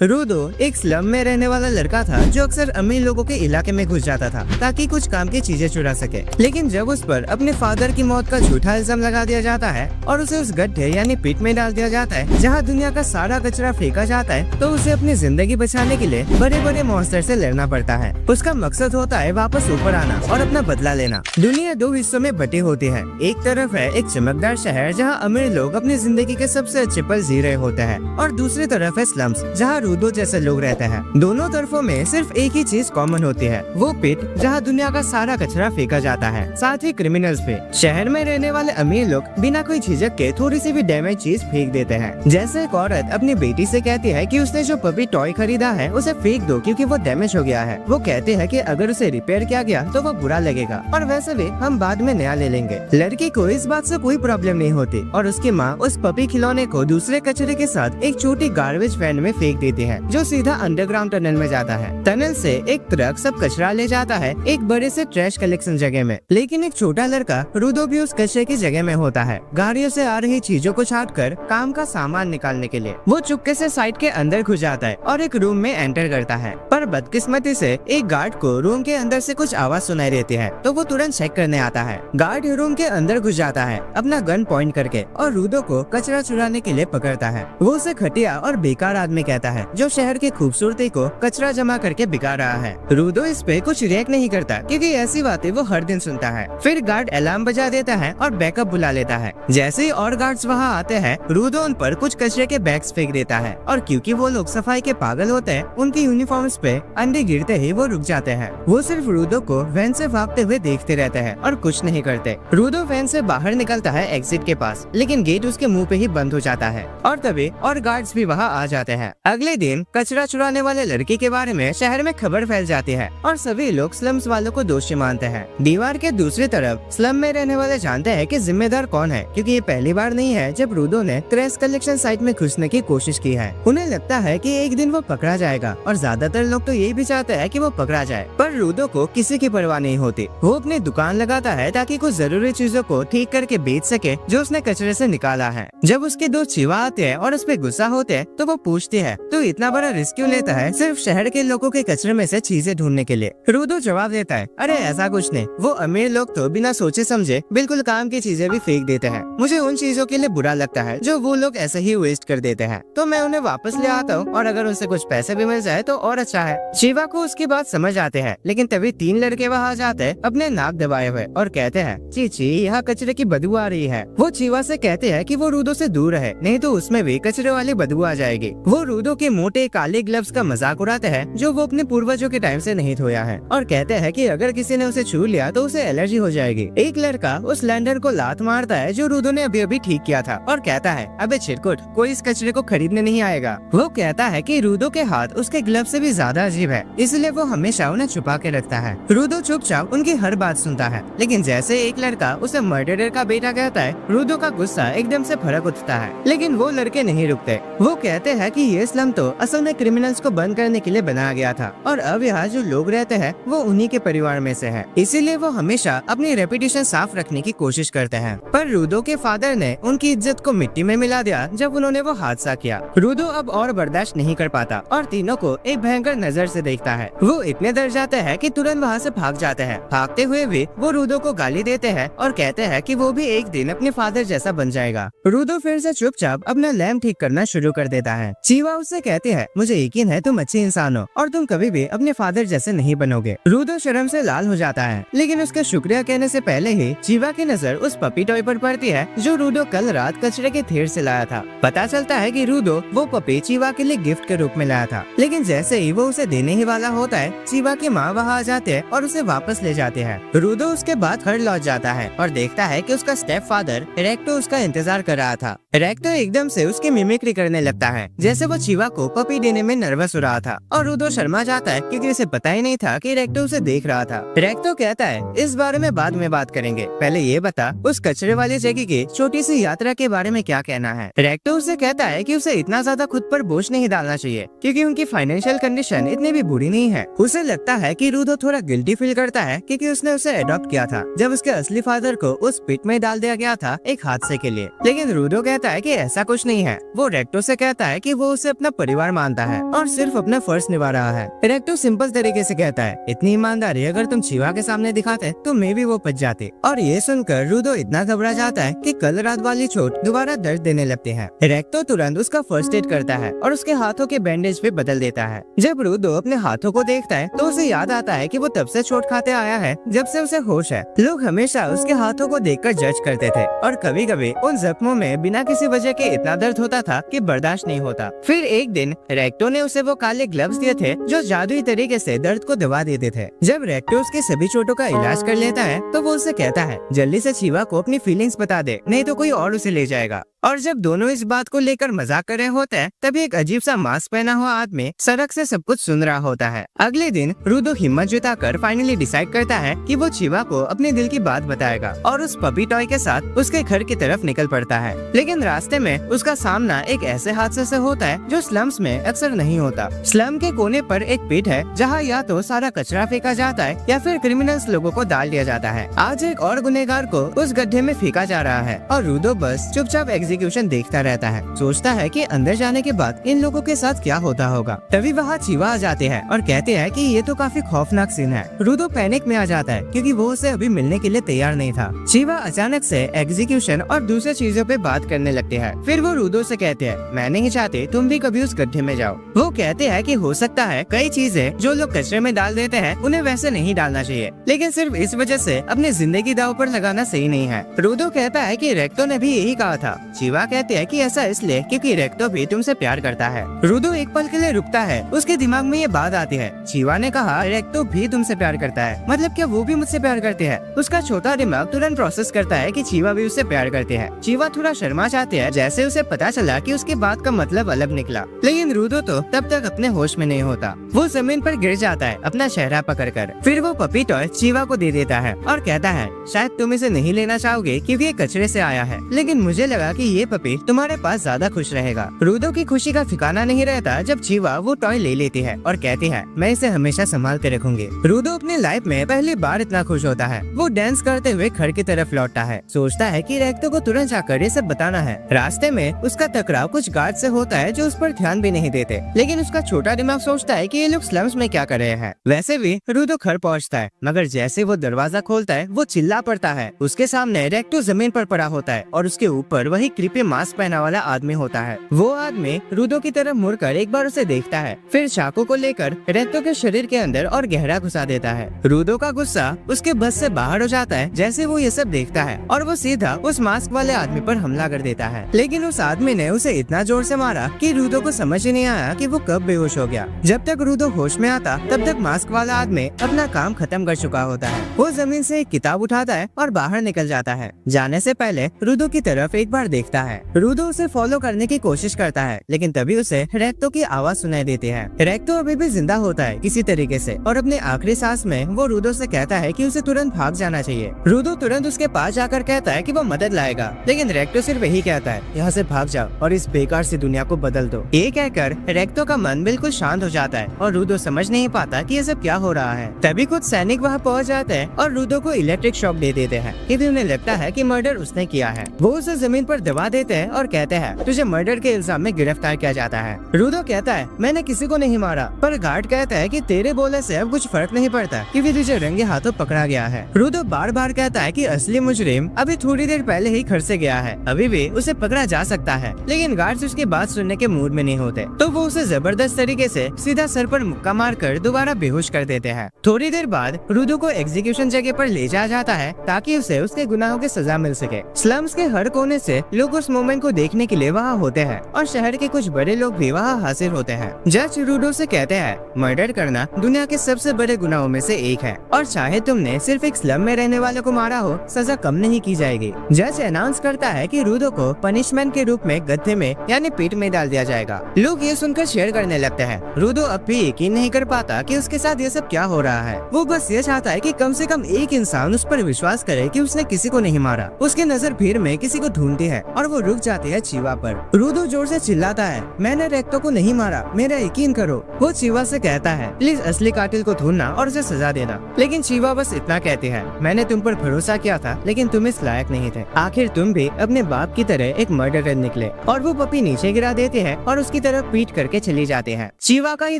रूदो एक स्लम में रहने वाला लड़का था जो अक्सर अमीर लोगों के इलाके में घुस जाता था ताकि कुछ काम की चीजें चुरा सके। लेकिन जब उस पर अपने फादर की मौत का झूठा इल्जाम लगा दिया जाता है और उसे उस गड्ढे यानी पिट में डाल दिया जाता है जहां दुनिया का सारा कचरा फेंका जाता है, तो उसे अपनी जिंदगी बचाने के लिए बड़े बड़े मॉन्स्टर से लड़ना पड़ता है। उसका मकसद होता है वापस ऊपर आना और अपना बदला लेना। दुनिया दो हिस्सों में बटी होती है। एक तरफ है एक चमकदार शहर जहाँ अमीर लोग अपनी जिंदगी के सबसे अच्छे पल जी रहे होते हैं, और दूसरी तरफ है स्लम्स जहाँ रूदो जैसे लोग रहते हैं। दोनों तरफों में सिर्फ एक ही चीज कॉमन होती है, वो पिट जहाँ दुनिया का सारा कचरा फेंका जाता है, साथ ही क्रिमिनल्स भी। शहर में रहने वाले अमीर लोग बिना कोई झिझक के थोड़ी सी भी डैमेज चीज फेंक देते हैं। जैसे एक औरत अपनी बेटी से कहती है कि उसने जो पपी टॉय खरीदा है उसे फेंक दो क्योंकि वो डैमेज हो गया है। वो कहते हैं कि अगर उसे रिपेयर किया गया तो वो बुरा लगेगा और वैसे भी हम बाद में नया ले लेंगे। लड़की को इस बात से कोई प्रॉब्लम नहीं होती और उसकी माँ उस पपी खिलौने को दूसरे कचरे के साथ एक छोटी गार्बेज वैन में फेंक देती है जो सीधा अंडरग्राउंड टनल में जाता है। टनल से एक ट्रक सब कचरा ले जाता है एक बड़े से ट्रैश कलेक्शन जगह में। लेकिन एक छोटा लड़का रूदो भी उस कचरे की जगह में होता है। गाड़ियों से आ रही चीजों को छाट कर काम का सामान निकालने के लिए वो चुपके से साइड के अंदर घुस जाता है और एक रूम में एंटर करता है। पर बदकिस्मती से एक गार्ड को रूम के अंदर से कुछ आवाज सुनाई देती है तो वो तुरंत चेक करने आता है। गार्ड रूम के अंदर घुस जाता है अपना गन पॉइंट करके और रूदो को कचरा चुराने के लिए पकड़ता है। वो उसे घटिया और बेकार आदमी कहता है जो शहर की खूबसूरती को कचरा जमा करके बिगाड़ रहा है। रूदो इस पे कुछ रिएक्ट नहीं करता क्योंकि ऐसी बातें वो हर दिन सुनता है। फिर गार्ड अलार्म बजा देता है और बैकअप बुला लेता है। जैसे ही और गार्ड्स वहाँ आते हैं रूदो उन पर कुछ कचरे के बैग्स फेंक देता है और क्योंकि वो लोग सफाई के पागल होते हैं उनकी यूनिफॉर्म्स पे अंडे गिरते ही वो रुक जाते हैं। वो सिर्फ रूदो को वैन से भागते हुए देखते रहते हैं और कुछ नहीं करते। रूदो वैन से बाहर निकलता है एग्जिट के पास, लेकिन गेट उसके मुंह पे ही बंद हो जाता है और तभी और गार्ड्स भी वहाँ आ जाते हैं। अगले दिन कचरा चुराने वाले लड़के के बारे में शहर में खबर फैल जाती है और सभी लोग स्लम्स वालों को दोषी मानते हैं। दीवार के दूसरी तरफ स्लम में रहने वाले जानते हैं कि जिम्मेदार कौन है, क्योंकि ये पहली बार नहीं है जब रूदो ने ट्रैश कलेक्शन साइट में घुसने की कोशिश की है। उन्हें लगता है कि एक दिन वो पकड़ा जाएगा और ज्यादातर लोग तो ये भी चाहते हैं कि वो पकड़ा जाए, पर रूदो को किसी की परवाह नहीं होती। वो अपनी दुकान लगाता है ताकि कुछ जरूरी चीजों को ठीक करके बेच सके जो उसने कचरे से निकाला है। जब उसके दो चीवा आते हैं और उस पे गुस्सा होते हैं तो वो पूछती है तो इतना बड़ा रिस्क क्यों लेता है सिर्फ शहर के लोगों के कचरे में से चीजें ढूंढने के लिए। रूदो जवाब देता है अरे ऐसा कुछ नहीं, वो अमीर लोग तो बिना सोचे समझे बिल्कुल काम की चीजें भी फेंक देते हैं। मुझे उन चीजों के लिए बुरा लगता है जो वो लोग ऐसे ही वेस्ट कर देते हैं, तो मैं उन्हें वापस ले आता हूँ और अगर उनसे कुछ पैसे भी मिल जाए तो और अच्छा है। चीवा को उसकी बात समझ आते हैं, लेकिन तभी तीन लड़के वहाँ जाते हैं अपने नाक दबाए हुए और कहते हैं चीची यहाँ कचरे की बदबू आ रही है। वो चीवा से कहते हैं कि वो रूदो से दूर रहे, नहीं तो उसमें भी कचरे वाली बदबू आ जाएगी। वो रूदो के मोटे काले ग्लव्स का मजाक उड़ाते हैं जो वो अपने पूर्वजों के टाइम से नहीं धोया है और कहते हैं कि अगर किसी ने उसे छू लिया तो उसे एलर्जी हो जाएगी। एक लड़का उस लैंडर को लात मारता है जो रूदो ने अभी अभी ठीक किया था और कहता है अबे चिरकुट, कोई इस कचरे को खरीदने नहीं आएगा। वो कहता है कि रूदो के हाथ उसके ग्लव से भी ज्यादा अजीब है, इसलिए वो हमेशा उन्हें छुपा के रखता है। रूदो चुपचाप उनकी हर बात सुनता है, लेकिन जैसे एक लड़का उसे मर्डरर का बेटा कहता है रूदो का गुस्सा एकदम से भड़क उठता है। लेकिन वो लड़के नहीं रुकते। वो कहते हैं कि ये स्लम तो असल में क्रिमिनल्स को बंद करने के लिए बनाया गया था और अब यहाँ जो लोग रहते हैं वो उन्हीं के परिवार में से है, इसीलिए वो हमेशा अपनी रेपुटेशन साफ रखने की कोशिश करते हैं। पर रूदो के फादर ने उनकी इज्जत को मिट्टी में मिला दिया जब उन्होंने वो हादसा किया। रूदो अब और बर्दाश्त नहीं कर पाता और तीनों को एक भयंकर नजर से देखता है। वो इतने डर जाते हैं कि तुरंत वहाँ से भाग जाते हैं। भागते हुए भी वो रूदो को गाली देते हैं और कहते हैं कि वो भी एक दिन अपने फादर जैसा बन जाएगा। रूदो फिर से चुपचाप अपना लैम्प ठीक करना शुरू कर देता है। चीवा उससे कहते हैं मुझे यकीन है तुम अच्छे इंसान हो और तुम कभी भी अपने फादर जैसे नहीं बनोगे। रूदो शर्म से लाल हो जाता है, लेकिन उसके शुक्रिया कहने से पहले ही चीवा की नजर उस पपी टॉय पर पड़ती है जो रूदो कल रात कचरे के ढेर से लाया था। पता चलता है कि रूदो वो पपी चीवा के लिए गिफ्ट के रूप में लाया था, लेकिन जैसे ही वो उसे देने ही वाला होता है चीवा की माँ वहाँ आ जाते हैं और उसे वापस ले जाते हैं। रूदो उसके बाद घर लौट जाता है और देखता है कि उसका स्टेप फादर रेक्टो उसका इंतजार कर रहा था। रेक्टो एकदम से उसकी मिमिक्री करने लगता है जैसे वो चीवा को पपी देने में नर्वस हो रहा था और रूदो शर्मा जाता है क्योंकि उसे पता ही नहीं था कि रेक्टो उसे देख रहा था। रेक्टो कहता है इस बारे में बाद में बात करेंगे, पहले ये बता उस कचरे वाली जगह की छोटी सी यात्रा के बारे में क्या कहना है। रेक्टो उसे कहता है कि उसे इतना ज्यादा खुद पर बोझ नहीं डालना चाहिए क्योंकि उनकी फाइनेंशियल कंडीशन सिचुएशन इतनी भी बुरी नहीं है। उसे लगता है कि रूडो थोड़ा गिल्टी फील करता है क्योंकि उसने उसे अडॉप्ट किया था जब उसके असली फादर को उस पिट में डाल दिया गया था एक हादसे के लिए। लेकिन रूडो कहता है कि ऐसा कुछ नहीं है। वो रेक्टो से कहता है कि वो उसे अपना परिवार मानता है और सिर्फ अपना फर्ज निभा रहा है। रेक्टो सिंपल तरीके से कहता है, इतनी ईमानदारी अगर तुम चीवा के सामने दिखाते तो मैं भी वो बच जाती। और ये सुनकर रूडो इतना घबरा जाता है कि कल रात वाली चोट दोबारा दर्द देने लगती है। रेक्टो तुरंत उसका फर्स्ट एड करता है और उसके हाथों के बैंडेज भी बदल देता है। जब रूडो अपने हाथों को देखता है तो उसे याद आता है कि वो तब से चोट खाते आया है जब से उसे होश है। लोग हमेशा उसके हाथों को देखकर जज करते थे और कभी कभी उन जख्मों में बिना किसी वजह के इतना दर्द होता था कि बर्दाश्त नहीं होता। फिर एक दिन रेक्टो ने उसे वो काले ग्लव्स दिए थे जो जादुई तरीके से दर्द को दबा देते थे। जब रेक्टो उसके सभी चोटों का इलाज कर लेता है तो वो उसे कहता है, जल्दी से चीवा को अपनी फीलिंग्स बता दे, नहीं तो कोई और उसे ले जाएगा। और जब दोनों इस बात को लेकर मजाक कर रहे होते हैं तभी एक अजीब सा मास्क पहना हुआ आदमी सड़क से सब कुछ सुन रहा होता है। अगले दिन रूडो हिम्मत जुटाकर फाइनली डिसाइड करता है कि वो चीवा को अपने दिल की बात बताएगा और उस पपी टॉय के साथ उसके घर की तरफ निकल पड़ता है। लेकिन रास्ते में उसका सामना एक ऐसे हादसे से होता है जो स्लम्स में अक्सर नहीं होता। स्लम के कोने पर एक पिट है जहाँ या तो सारा कचरा फेंका जाता है या फिर क्रिमिनल्स लोगों को डाल दिया जाता है। आज एक और गुनहगार को उस गड्ढे में फेंका जा रहा है और रूडो बस चुपचाप एग्जीक्यूशन देखता रहता है। सोचता है कि अंदर जाने के बाद इन लोगों के साथ क्या होता होगा। तभी वहाँ चीवा आ जाते हैं और कहते हैं कि ये तो काफी खौफनाक सीन है। रूडो पैनिक में आ जाता है क्योंकि वो उसे अभी मिलने के लिए तैयार नहीं था। चीवा अचानक से एग्जीक्यूशन और दूसरे चीजों पे बात करने लगते हैं। फिर वो रूडो से कहते हैं, मैं नहीं चाहती तुम भी कभी उस गड्ढे में जाओ। वो कहते हैं कि हो सकता है कई चीजें जो लोग कचरे में डाल देते हैं उन्हें वैसे नहीं डालना चाहिए, लेकिन सिर्फ इस वजह से अपनी जिंदगी दांव पर लगाना सही नहीं है। रूडो कहता है कि रेक्टो ने भी यही कहा था। चीवा कहते हैं कि ऐसा इसलिए क्योंकि रेक्टो भी तुमसे प्यार करता है। रूडो एक पल के लिए रुकता है, उसके दिमाग में ये बात आती है, चीवा ने कहा रेक्टो भी तुमसे प्यार करता है, मतलब क्या वो भी मुझसे प्यार करते हैं? उसका छोटा दिमाग तुरंत प्रोसेस करता है कि चीवा भी उससे प्यार करते हैं। चीवा थोड़ा शर्मा जाते हैं जैसे उसे पता चला कि उसकी बात का मतलब अलग निकला। लेकिन रूडो तो तब तक अपने होश में नहीं होता। वो जमीन पर गिर जाता है अपना चेहरा पकड़कर। फिर वो पपी टॉय चीवा को दे देता है और कहता है, शायद तुम इसे नहीं लेना चाहोगे क्योंकि ये कचरे से आया है, लेकिन मुझे लगा कि ये पपी तुम्हारे पास ज्यादा खुश रहेगा। रूडो की खुशी का ठिकाना नहीं रहता जब चीवा वो टॉय ले लेती है और कहती है, मैं इसे हमेशा संभाल के रखूंगी। रूडो अपनी लाइफ में पहली बार इतना खुश होता है। वो डांस करते हुए घर की तरफ लौटता है। सोचता है कि रेक्टो को तुरंत जाकर ये सब बताना है। रास्ते में उसका टकराव कुछ गार्ड से होता है जो उस पर ध्यान भी नहीं देते, लेकिन उसका छोटा दिमाग सोचता है कि ये लोग स्लम्स में क्या कर रहे हैं। वैसे भी रूडो घर पहुंचता है, मगर जैसे वो दरवाजा खोलता है वो चिल्ला पड़ता है। उसके सामने रेक्टो जमीन पर पड़ा होता है और उसके ऊपर वही क्रीपी मास्क पहना वाला आदमी होता है। वो आदमी रूडो की तरफ मुड़कर एक बार उसे देखता है, फिर चाकू को लेकर रेक्टो के शरीर के अंदर और गहरा घुसा देता है। रूडो का गुस्सा उसके बस से बाहर हो जाता है जैसे वो ये सब देखता है और वो सीधा उस मास्क वाले आदमी पर हमला कर देता है। लेकिन उस आदमी ने उसे इतना जोर से मारा कि रूडो को समझ ही नहीं आया कि वो कब बेहोश हो गया। जब तक रूडो होश में आता तब तक मास्क वाला आदमी अपना काम खत्म कर चुका होता है। वो जमीन से एक किताब उठाता है और बाहर निकल जाता है। जाने से पहले रूडो की तरफ एक बार देखता है। रूडो उसे फॉलो करने की कोशिश करता है, लेकिन तभी उसे रेक्टो की आवाज सुनाई देती है। रेक्टो अभी भी जिंदा होता है किसी तरीके से और अपने आखिरी सांस में वो रूडो से कहता है कि उसे तुरंत भाग जाना चाहिए। रूडो तुरंत उसके पास जाकर कहता है कि वो मदद लाएगा, लेकिन रेक्टो सिर्फ यही कहता है, यहाँ से भाग जाओ और इस बेकार सी दुनिया को बदल दो। ये कहकर रेक्टो का मन बिल्कुल शांत हो जाता है और रूडो समझ नहीं पाता कि ये सब क्या हो रहा है। तभी कुछ सैनिक वहाँ पहुँच जाते हैं और रूडो को इलेक्ट्रिक शॉक दे देते हैं क्योंकि उन्हें लगता है कि मर्डर उसने किया है। वो उसे जमीन पर दबा देते हैं और कहते हैं, तुझे मर्डर के इल्जाम में गिरफ्तार किया जाता है। रूडो कहता है, मैंने किसी को नहीं मारा, पर गार्ड कहता है कि तेरे बोलने से अब कुछ फर्क नहीं पड़ता क्योंकि तुझे रंगे हाथों पकड़ा गया है। रूडो बार बार कहता है कि असली मुजरिम अभी थोड़ी देर पहले ही घर से गया है, अभी भी उसे पकड़ा जा सकता है, लेकिन गार्ड्स उसकी बात सुनने के मूड में नहीं होते, तो वो उसे जबरदस्त तरीके से सीधा सर पर मुक्का मारकर दोबारा बेहोश कर देते हैं। थोड़ी देर बाद रूडो को एग्जीक्यूशन जगह पर ले जाया जाता है ताकि उसे उसके गुनाहों की सजा मिल सके। स्लम्स के हर कोने से लोग उस मोमेंट को देखने के लिए वहाँ होते हैं और शहर के कुछ बड़े लोग भी वहाँ हाजिर होते हैं। जज रूडो से कहते हैं, मर्डर करना दुनिया के सबसे बड़े गुनाहों में से एक है और चाहे तुमने सिर्फ एक स्लम में रहने वाले को मारा हो, सजा कम नहीं की जाएगी। जज अनाउंस करता है कि रूडो को पनिशमेंट के रूप में गड्ढे में यानी पिट में डाल दिया जाएगा। लोग ये सुनकर शेयर करने लगते हैं। रूडो अब भी यकीन नहीं कर पाता कि उसके साथ ये सब क्या हो रहा है। वो बस ये चाहता है कि कम से कम एक इंसान उस पर विश्वास करे कि उसने किसी को नहीं मारा। उसकी नजर भीड़ में किसी को ढूंढती है और वो रुक जाते हैं चीवा पर। रूडो जोर से चिल्लाता है, मैंने रेक्टो को नहीं मारा, मेरा यकीन करो। वो चीवा से कहता है, प्लीज असली कातिल को ढूंढना और उसे सजा देना। लेकिन चीवा बस इतना कहते हैं, मैंने तुम पर भरोसा किया था लेकिन तुम इस लायक नहीं थे। आखिर तुम भी अपने बाप की तरह एक मर्डरर निकले। और वो पपी नीचे गिरा देते हैं और उसकी तरफ पीट करके चली जाते हैं। चीवा का ये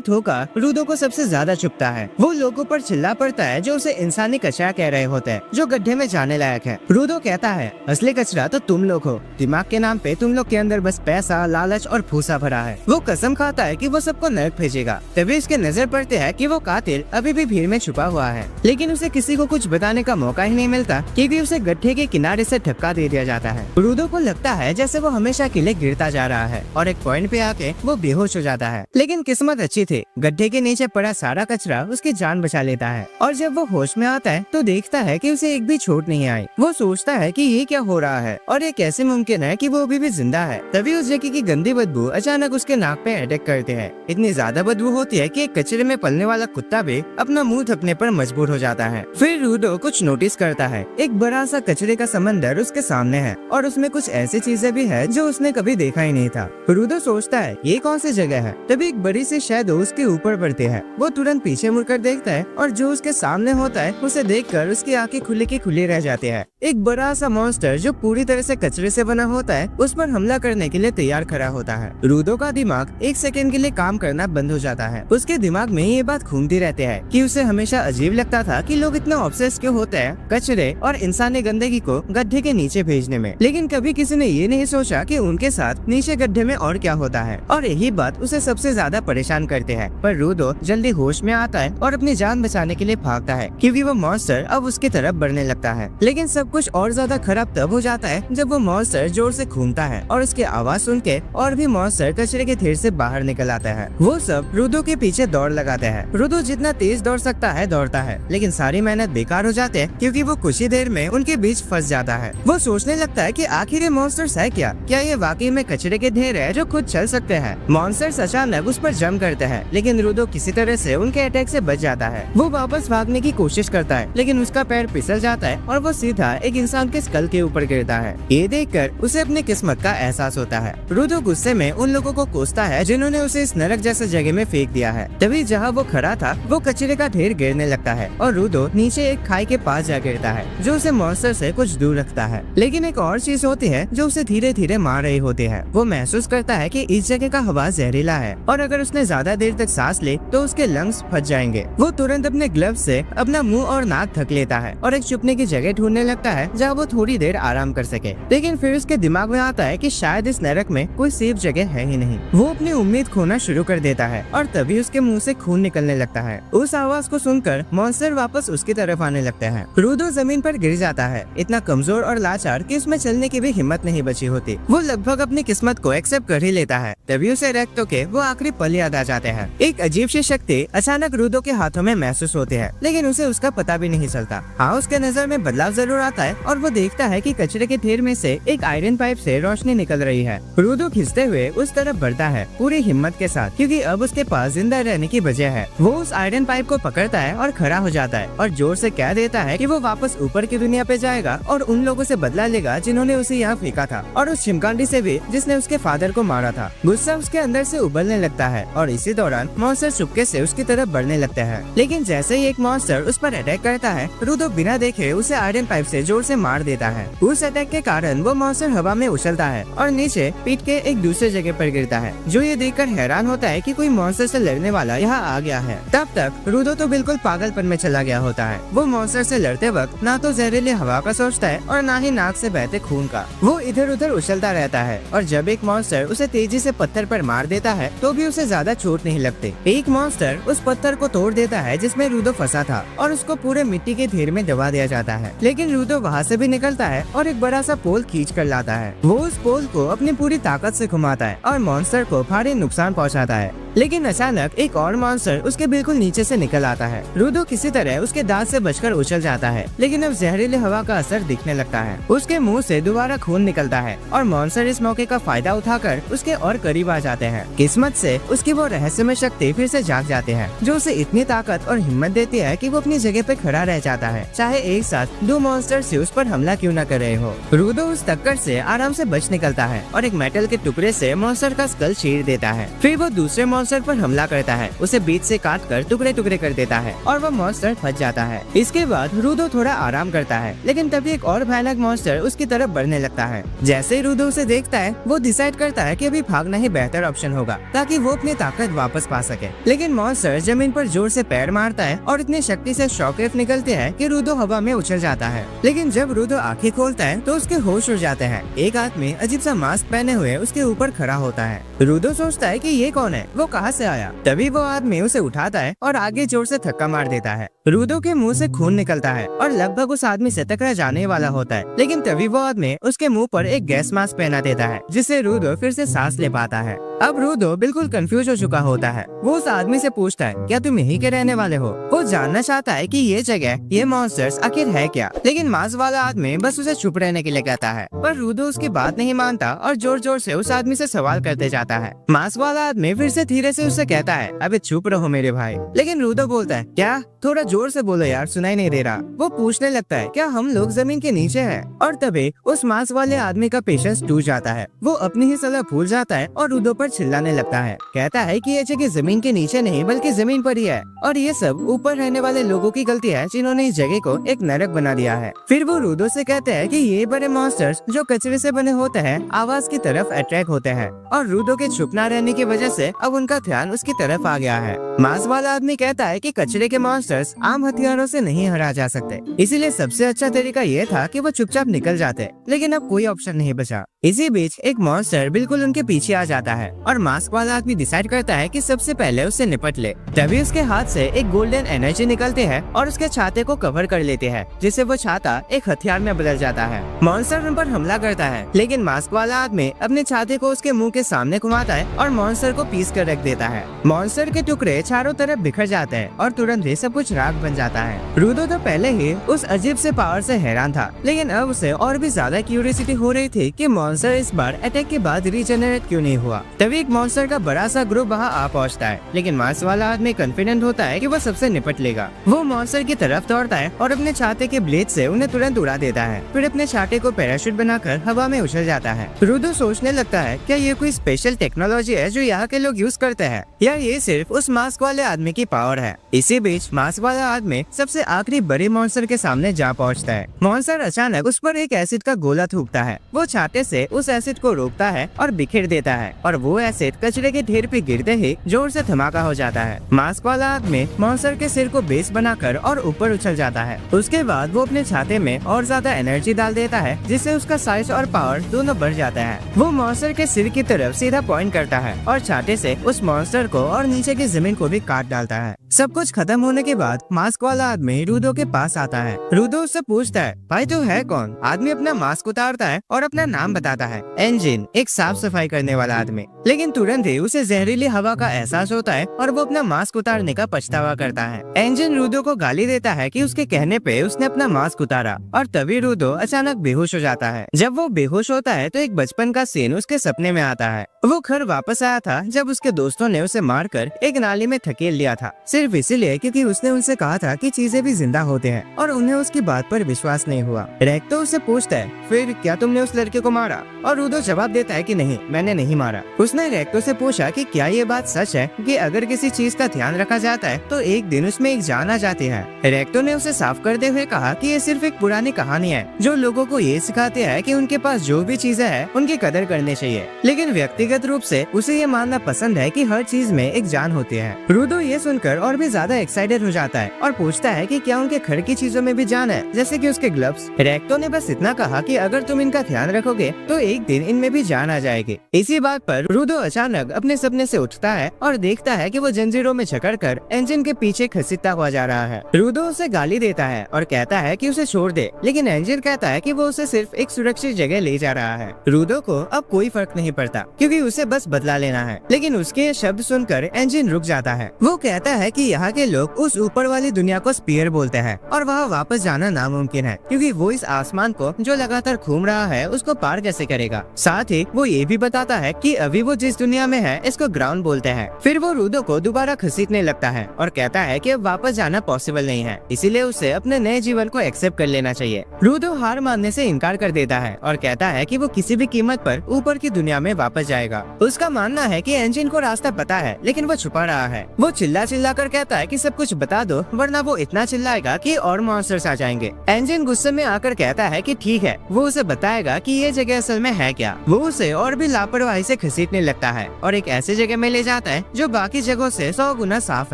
धोखा रूडो को सबसे ज्यादा चुभता है। वो लोगों पर चिल्ला पड़ता है जो उसे इंसानी कचरा कह रहे होते हैं, जो गड्ढे में जाने लायक है। रूडो कहता है, असली कचरा तो तुम लोग हो, दिमाग के नाम पे तुम लोग के अंदर बस पैसा, लालच और भूसा भरा है। वो कसम खाता है कि वो सबको नरक भेजेगा। तभी उसके नजर पड़ते है कि वो कातिल अभी भी भीड़ में छुपा हुआ है, लेकिन उसे किसी को कुछ बताने का मौका ही नहीं मिलता क्योंकि उसे गड्ढे के किनारे से धक्का दे दिया जाता है। रूडो को लगता है जैसे वो हमेशा के लिए गिरता जा रहा है और एक पॉइंट पे आके वो बेहोश हो जाता है। लेकिन किस्मत अच्छी थी, गड्ढे के नीचे पड़ा सारा कचरा उसकी जान बचा लेता है। और जब वो होश में आता है तो देखता है कि उसे एक भी चोट नहीं आई। वो सोचता है कि ये क्या हो रहा है और ये कैसे मुमकिन है कि वो अभी भी जिंदा है। तभी उस जगह की गंदी बदबू अचानक उसके नाक पे अटैक करते हैं। इतनी ज्यादा बदबू होती है कि एक कचरे में पलने वाला कुत्ता भी अपना मुंह ढकने पर मजबूर हो जाता है। फिर रूडो कुछ नोटिस करता है, एक बड़ा सा कचरे का समंदर उसके सामने है और उसमें कुछ ऐसी चीजें भी है जो उसने कभी देखा ही नहीं था। रूडो सोचता है ये कौन सी जगह है। तभी एक बड़ी सी शैडो उसके ऊपर पड़ती है। वो तुरंत पीछे मुड़कर देखता है और जो उसके सामने होता है उसे देखकर उसकी आंखें खुली की खुली रह जाती है। एक बड़ा सा मॉन्स्टर जो पूरी तरह से कचरे से बना होता है उस पर हमला करने के लिए तैयार खड़ा होता है। रूडो का दिमाग एक सेकंड के लिए काम करना बंद हो जाता है। उसके दिमाग में ये बात घूमती रहती है कि उसे हमेशा अजीब लगता था कि लोग इतना ऑब्सेस क्यों होते हैं कचरे और इंसानी गंदगी को गड्ढे के नीचे भेजने में। लेकिन कभी किसी ने ये नहीं सोचा कि उनके साथ नीचे गड्ढे में और क्या होता है। और यही बात उसे सबसे ज्यादा परेशान करते हैं। पर रूडो जल्दी होश में आता है और अपनी जान बचाने के लिए भागता है क्योंकि वो मॉन्स्टर अब उसकी तरफ बढ़ने लगता है। लेकिन सब कुछ और ज्यादा खराब तब हो जाता है जब वो मॉन्स्टर जोर से घूमता है और उसकी आवाज सुन के और भी मॉन्स्टर कचरे के ढेर से बाहर निकल आता है। वो सब रूडो के पीछे दौड़ लगाते हैं। रूडो जितना तेज दौड़ सकता है दौड़ता है, लेकिन सारी मेहनत बेकार हो जाते हैं क्योंकि वो कुछ ही देर में उनके बीच फंस जाता है। वो सोचने लगता है कि आखिर ये मॉन्स्टर्स है क्या ये वाकई में कचरे के ढेर है जो खुद चल सकते हैं। मॉन्स्टर्स अचानक उस पर जंप करते हैं, लेकिन रूडो किसी तरह से उनके अटैक से बच जाता है। वो वापस भागने की कोशिश करता है, लेकिन उसका पैर फिसल जाता है और वो सीधा एक इंसान के स्कल के ऊपर गिरता है। ये देखकर उसे अपनी किस्मत का एहसास होता है। रूडो गुस्से में उन लोगों को कोसता है जिन्होंने उसे इस नरक जैसे जगह में फेंक दिया है। तभी जहाँ वो खड़ा था वो कचरे का ढेर गिरने लगता है और रूडो नीचे एक खाई के पास जा गिरता है जो उसे मॉन्स्टर से कुछ दूर रखता है। लेकिन एक और चीज होती है जो उसे धीरे धीरे मार रही होती है। वो महसूस करता है कि इस जगह का हवा जहरीला है और अगर उसने ज्यादा देर तक सांस ले तो उसके लंग्स फट जाएंगे। वो तुरंत अपने ग्लव से अपना मुंह और नाक ढक लेता है और एक छुपने की जगह ढूंढने लगता है जहाँ वो थोड़ी देर आराम कर सके। लेकिन फिर उसके दिमाग में आता है कि शायद इस नरक में कोई सेफ जगह है ही नहीं। वो अपनी उम्मीद खोना शुरू कर देता है और तभी उसके मुंह से खून निकलने लगता है। उस आवाज को सुनकर मॉन्स्टर वापस उसकी तरफ आने लगते हैं। रूडो जमीन पर गिर जाता है, इतना कमजोर और लाचार कि उसमें चलने की भी हिम्मत नहीं बची होती। वो लगभग अपनी किस्मत को एक्सेप्ट कर ही लेता है। तभी उसे रेक्टो के वो आखिरी पल याद आ जाते हैं। एक अजीब सी शक्ति अचानक रूडो के हाथों में महसूस होती है, लेकिन उसे उसका पता भी नहीं चलता। हाँ, उसके नजर में बदलाव जरूर आता है और वो देखता है कि कचरे के ढेर में से एक आयरन पाइप से रोशनी निकल रही है। रूडो खिंचते हुए उस तरफ बढ़ता है पूरी हिम्मत के साथ, क्योंकि अब उसके पास जिंदा रहने की वजह है। वो उस आयरन पाइप को पकड़ता है और खड़ा हो जाता है और जोर से कह देता है कि वो वापस ऊपर की दुनिया पे जाएगा और उन लोगों से बदला लेगा जिन्होंने उसे यहाँ फेंका था, और उस चिमकांडी से भी जिसने उसके फादर को मारा था। गुस्सा उसके अंदर से उबलने लगता है और इसी दौरान मॉन्स्टर चुपके से उसकी तरफ बढ़ने लगता है। लेकिन जैसे ही एक मॉन्स्टर उस पर अटैक करता है, रूडो बिना देखे उसे आयरन पाइप से जोर से मार देता है। उस अटैक के कारण वो मॉन्स्टर हवा में उछलता है और नीचे पीट के एक दूसरे जगह पर गिरता है, जो ये देखकर हैरान होता है कि कोई मॉन्स्टर से लड़ने वाला यहाँ आ गया है। तब तक रूडो तो बिल्कुल पागलपन में चला गया होता है। वो मॉन्स्टर से लड़ते वक्त ना तो जहरीली हवा का सोचता है और ना ही नाक से बहते खून का। वो इधर उधर उछलता रहता है और जब एक मॉन्स्टर उसे तेजी से पत्थर पर मार देता है तो भी उसे ज्यादा चोट नहीं लगती। एक मॉन्स्टर उस पत्थर को तोड़ देता है जिसमें रूडो फंसा था और उसको पूरे मिट्टी के ढेर में दबा दिया जाता है। लेकिन रूडो वहाँ से भी निकलता है और एक बड़ा सा पोल खींच कर लाता है। वो उस पोल को अपनी पूरी ताकत से घुमाता है और मॉन्स्टर को भारी नुकसान पहुँचाता है। लेकिन अचानक एक और मॉन्स्टर उसके बिल्कुल नीचे से निकल आता है। रूडो किसी तरह उसके दांत से बचकर उछल जाता है, लेकिन अब जहरीले हवा का असर दिखने लगता है। उसके मुंह से दोबारा खून निकलता है और मॉन्स्टर इस मौके का फायदा उठाकर उसके और करीब आ जाते हैं। किस्मत से उसकी वो रहस्यमय शक्ति फिर से जाग जाती है, जो उसे इतनी ताकत और हिम्मत देती है कि वो अपनी जगह पे खड़ा रह जाता है, चाहे एक साथ दो मॉन्स्टर से उस पर हमला क्यों न कर रहे हो। रूडो उस टक्कर से आराम से बच निकलता है और एक मेटल के टुकड़े से मॉन्स्टर का स्कल चीर देता है। फिर वो दूसरे मॉन्स्टर पर हमला करता है, उसे बीच से काट कर टुकड़े टुकड़े कर देता है और वो मॉन्स्टर फंस जाता है। इसके बाद रूडो थोड़ा आराम करता है, लेकिन तभी एक और भयानक मॉन्स्टर उसकी तरफ बढ़ने लगता है। जैसे ही रूडो उसे देखता है, वो डिसाइड करता है कि अभी भागना ही बेहतर ऑप्शन होगा, ताकि वो अपनी ताकत वापस पा सके। लेकिन मॉन्स्टर जमीन पर जोर से पैर मारता है और इतनी शक्ति से शॉकवेव निकलते हैं कि रूडो हवा में उछल जाता है। लेकिन जब रूडो आंखें खोलता है तो उसके होश उड़ जाते हैं। एक आदमी अजीब सा मास्क पहने हुए उसके ऊपर खड़ा होता है। रूडो सोचता है कि ये कौन है, वो कहाँ से आया। तभी वो आदमी उसे उठाता है और आगे जोर से धक्का मार देता है। रूडो के मुंह से खून निकलता है और लगभग उस आदमी से टकरा जाने वाला होता है, लेकिन तभी वो आदमी उसके मुंह पर एक गैस मास्क पहना देता है, जिससे रूडो फिर से सांस ले पाता है। अब रूडो बिल्कुल कंफ्यूज हो चुका होता है। वो उस आदमी से पूछता है, क्या तुम यहीं के रहने वाले हो? वो जानना चाहता है कि ये जगह, ये मॉन्स्टर्स आखिर है क्या, लेकिन मास्क वाला आदमी बस उसे चुप रहने के लिए कहता है। पर रूडो उसकी बात नहीं मानता और जोर जोर से उस आदमी से सवाल करते जाता है। मास्क वाला आदमी फिर से धीरे से उससे कहता है, अबे चुप रहो मेरे भाई। लेकिन रूडो बोलता है, क्या? थोड़ा जोर से बोलो यार, सुनाई नहीं दे रहा। वो पूछने लगता है, क्या हम लोग जमीन के नीचे हैं? और तभी उस मास्क वाले आदमी का पेशेंस टूट जाता है। वो अपनी ही सलाह भूल जाता है और रूडो पर चिल्लाने लगता है। कहता है कि ये जगह जमीन के नीचे नहीं बल्कि जमीन पर ही है, और ये सब ऊपर रहने वाले लोगों की गलती है, जिन्होंने इस जगह को एक नरक बना दिया है। फिर वो रूडो से कहते हैं कि ये बड़े मॉन्स्टर्स जो कचरे से बने होते हैं, आवाज की तरफ अट्रैक्ट होते हैं, और रूडो के चुप न रहने की वजह से अब उनका ध्यान उसकी तरफ आ गया है। मास्क वाला आदमी कहता है कि कचरे के मॉन्स्टर्स आम हथियारों से नहीं हरा जा सकते, इसीलिए सबसे अच्छा तरीका ये था कि वो चुपचाप निकल जाते, लेकिन अब कोई ऑप्शन नहीं बचा। इसी बीच एक मॉन्स्टर बिल्कुल उनके पीछे आ जाता है और मास्क वाला आदमी डिसाइड करता है कि सबसे पहले उससे निपट ले। तभी उसके हाथ से एक गोल्डन एनर्जी निकलती है और उसके छाते को कवर कर लेते हैं, जिससे वो छाता एक हथियार में बदल जाता है। मॉन्स्टर उन पर हमला करता है, लेकिन मास्क वाला आदमी अपने छाते को उसके मुंह के सामने घुमाता है और मॉन्स्टर को पीस कर रख देता है। मॉन्स्टर के टुकड़े चारों तरफ बिखर जाते हैं और तुरंत ही सब कुछ राख बन जाता है। रूडो तो पहले ही उस अजीब से पावर से हैरान था, लेकिन अब उसे और भी ज्यादा क्यूरियोसिटी हो रही थी कि मॉन्स्टर इस बार अटैक के बाद रीजनरेट क्यों नहीं हुआ। तभी एक मॉन्स्टर का बड़ा सा ग्रुप वहाँ आ पहुँचता है, लेकिन मास्क वाला आदमी कॉन्फिडेंट होता है कि वो सबसे निपट लेगा। वो मॉन्स्टर की तरफ दौड़ता है और अपने छाते के ब्लेड से उन्हें तुरंत उड़ा देता है, फिर अपने छाते को पैराशूट बनाकर हवा में उछल जाता है। रूडो सोचने लगता है, क्या ये कोई स्पेशल टेक्नोलॉजी है जो यहाँ के लोग यूज करते हैं, या ये सिर्फ उस मास्क वाले आदमी की पावर है। इसी बीच मास्क वाला आदमी सबसे आखिरी बड़े मॉन्स्टर के सामने जा पहुँचता है। मॉन्स्टर अचानक उस पर एक एसिड का गोला थूकता है। वो छाते से उस एसिड को रोकता है और बिखेर देता है, और वो एसिड कचरे के ढेर पे गिरते ही जोर से धमाका हो जाता है। मास्क वाला आदमी मॉन्स्टर के सिर को बेस बनाकर और ऊपर उछल जाता है। उसके बाद वो अपने छाते में और ज्यादा एनर्जी डाल देता है, जिससे उसका साइज और पावर दोनों बढ़ जाता है। वो मॉन्स्टर के सिर की तरफ सीधा पॉइंट करता है और छाते से उस मॉन्स्टर को और नीचे की जमीन को भी काट डालता है। सब कुछ खत्म होने के बाद मास्क वाला आदमी रूडो के पास आता है। रूडो उससे पूछता है, भाई तू है कौन? आदमी अपना मास्क उतारता है और अपना नाम बताता है, एंजिन, एक साफ सफाई करने वाला आदमी। लेकिन तुरंत ही उसे जहरीली हवा का एहसास होता है और वो अपना मास्क उतारने का पछतावा करता है। एंजिन रूडो को गाली देता है कि उसके कहने पे उसने अपना मास्क उतारा, और तभी रूडो अचानक बेहोश हो जाता है। जब वो बेहोश होता है तो एक बचपन का सीन उसके सपने में आता है। वो घर वापस आया था जब उसके दोस्तों ने उसे मारकर एक नाली में धकेल लिया था, सिर्फ इसीलिए क्योंकि उसने उनसे कहा था कि चीजें भी जिंदा होते हैं, और उन्हें उसकी बात पर विश्वास नहीं हुआ। रेक्टो उससे पूछता है, फिर क्या तुमने उस लड़के को मारा? और रूडो जवाब देता है कि नहीं, मैंने नहीं मारा। उसने रेक्टो से पूछा कि क्या ये बात सच है कि अगर किसी चीज का ध्यान रखा जाता है तो एक दिन उसमें एक जान आ जाती है। रेक्टो ने उसे साफ करते हुए कहा कि ये सिर्फ एक पुरानी कहानी है जो लोगों को ये सिखाती है कि उनके पास जो भी चीजें हैं उनकी कदर करनी चाहिए, लेकिन व्यक्तिगत रूप से उसे ये मानना पसंद है कि हर चीज में एक जान होती है। रूडो ये सुनकर और भी ज्यादा एक्साइटेड हो जाता है और पूछता है कि क्या उनके घर की चीजों में भी जान है, जैसे कि उसके ग्लव्स। रेक्टो ने बस इतना कहा कि अगर तुम इनका ध्यान रखोगे तो एक दिन इनमें भी जान आ जाएगी। इसी बात पर रूडो अचानक अपने सपने से उठता है और देखता है कि वो जंजीरों में जकड़कर इंजन के पीछे घसीटता हुआ जा रहा है। रूडो उसे गाली देता है और कहता है कि उसे छोड़ दे, लेकिन इंजन कहता है कि वो उसे सिर्फ एक सुरक्षित जगह ले जा रहा है। रूडो को अब कोई फर्क नहीं पड़ता क्योंकि उसे बस बदला लेना है। लेकिन उसके ये शब्द सुनकर इंजन रुक जाता है। वो कहता है कि यहाँ के लोग उस ऊपर वाली दुनिया को स्पीयर बोलते हैं और वहाँ वापस जाना नामुमकिन है, क्योंकि वो इस आसमान को जो लगातार घूम रहा है उसको पार कैसे करेगा। साथ ही वो ये भी बताता है कि अभी वो जिस दुनिया में है इसको ग्राउंड बोलते हैं। फिर वो रूडो को दोबारा घसीटने लगता है और कहता है कि अब वापस जाना पॉसिबल नहीं है, इसीलिए उसे अपने नए जीवन को एक्सेप्ट कर लेना चाहिए। रूडो हार मानने से इनकार कर देता है और कहता है कि वो किसी भी कीमत पर ऊपर की दुनिया में वापस जाएगा। उसका मानना है कि इंजन को रास्ता पता है, लेकिन वो छुपा रहा है। वो चिल्ला चिल्ला कर कहता है कि सब कुछ बता दो, वरना वो इतना चिल्लाएगा कि और मॉन्स्टर्स आ जाएंगे। इंजन गुस्से में आकर कहता है कि ठीक है, वो उसे बताएगा कि ये जगह असल में है क्या। वो उसे और भी लापरवाही से घसीटने लगता है और एक ऐसी जगह में ले जाता है जो बाकी जगहों से 100 गुना साफ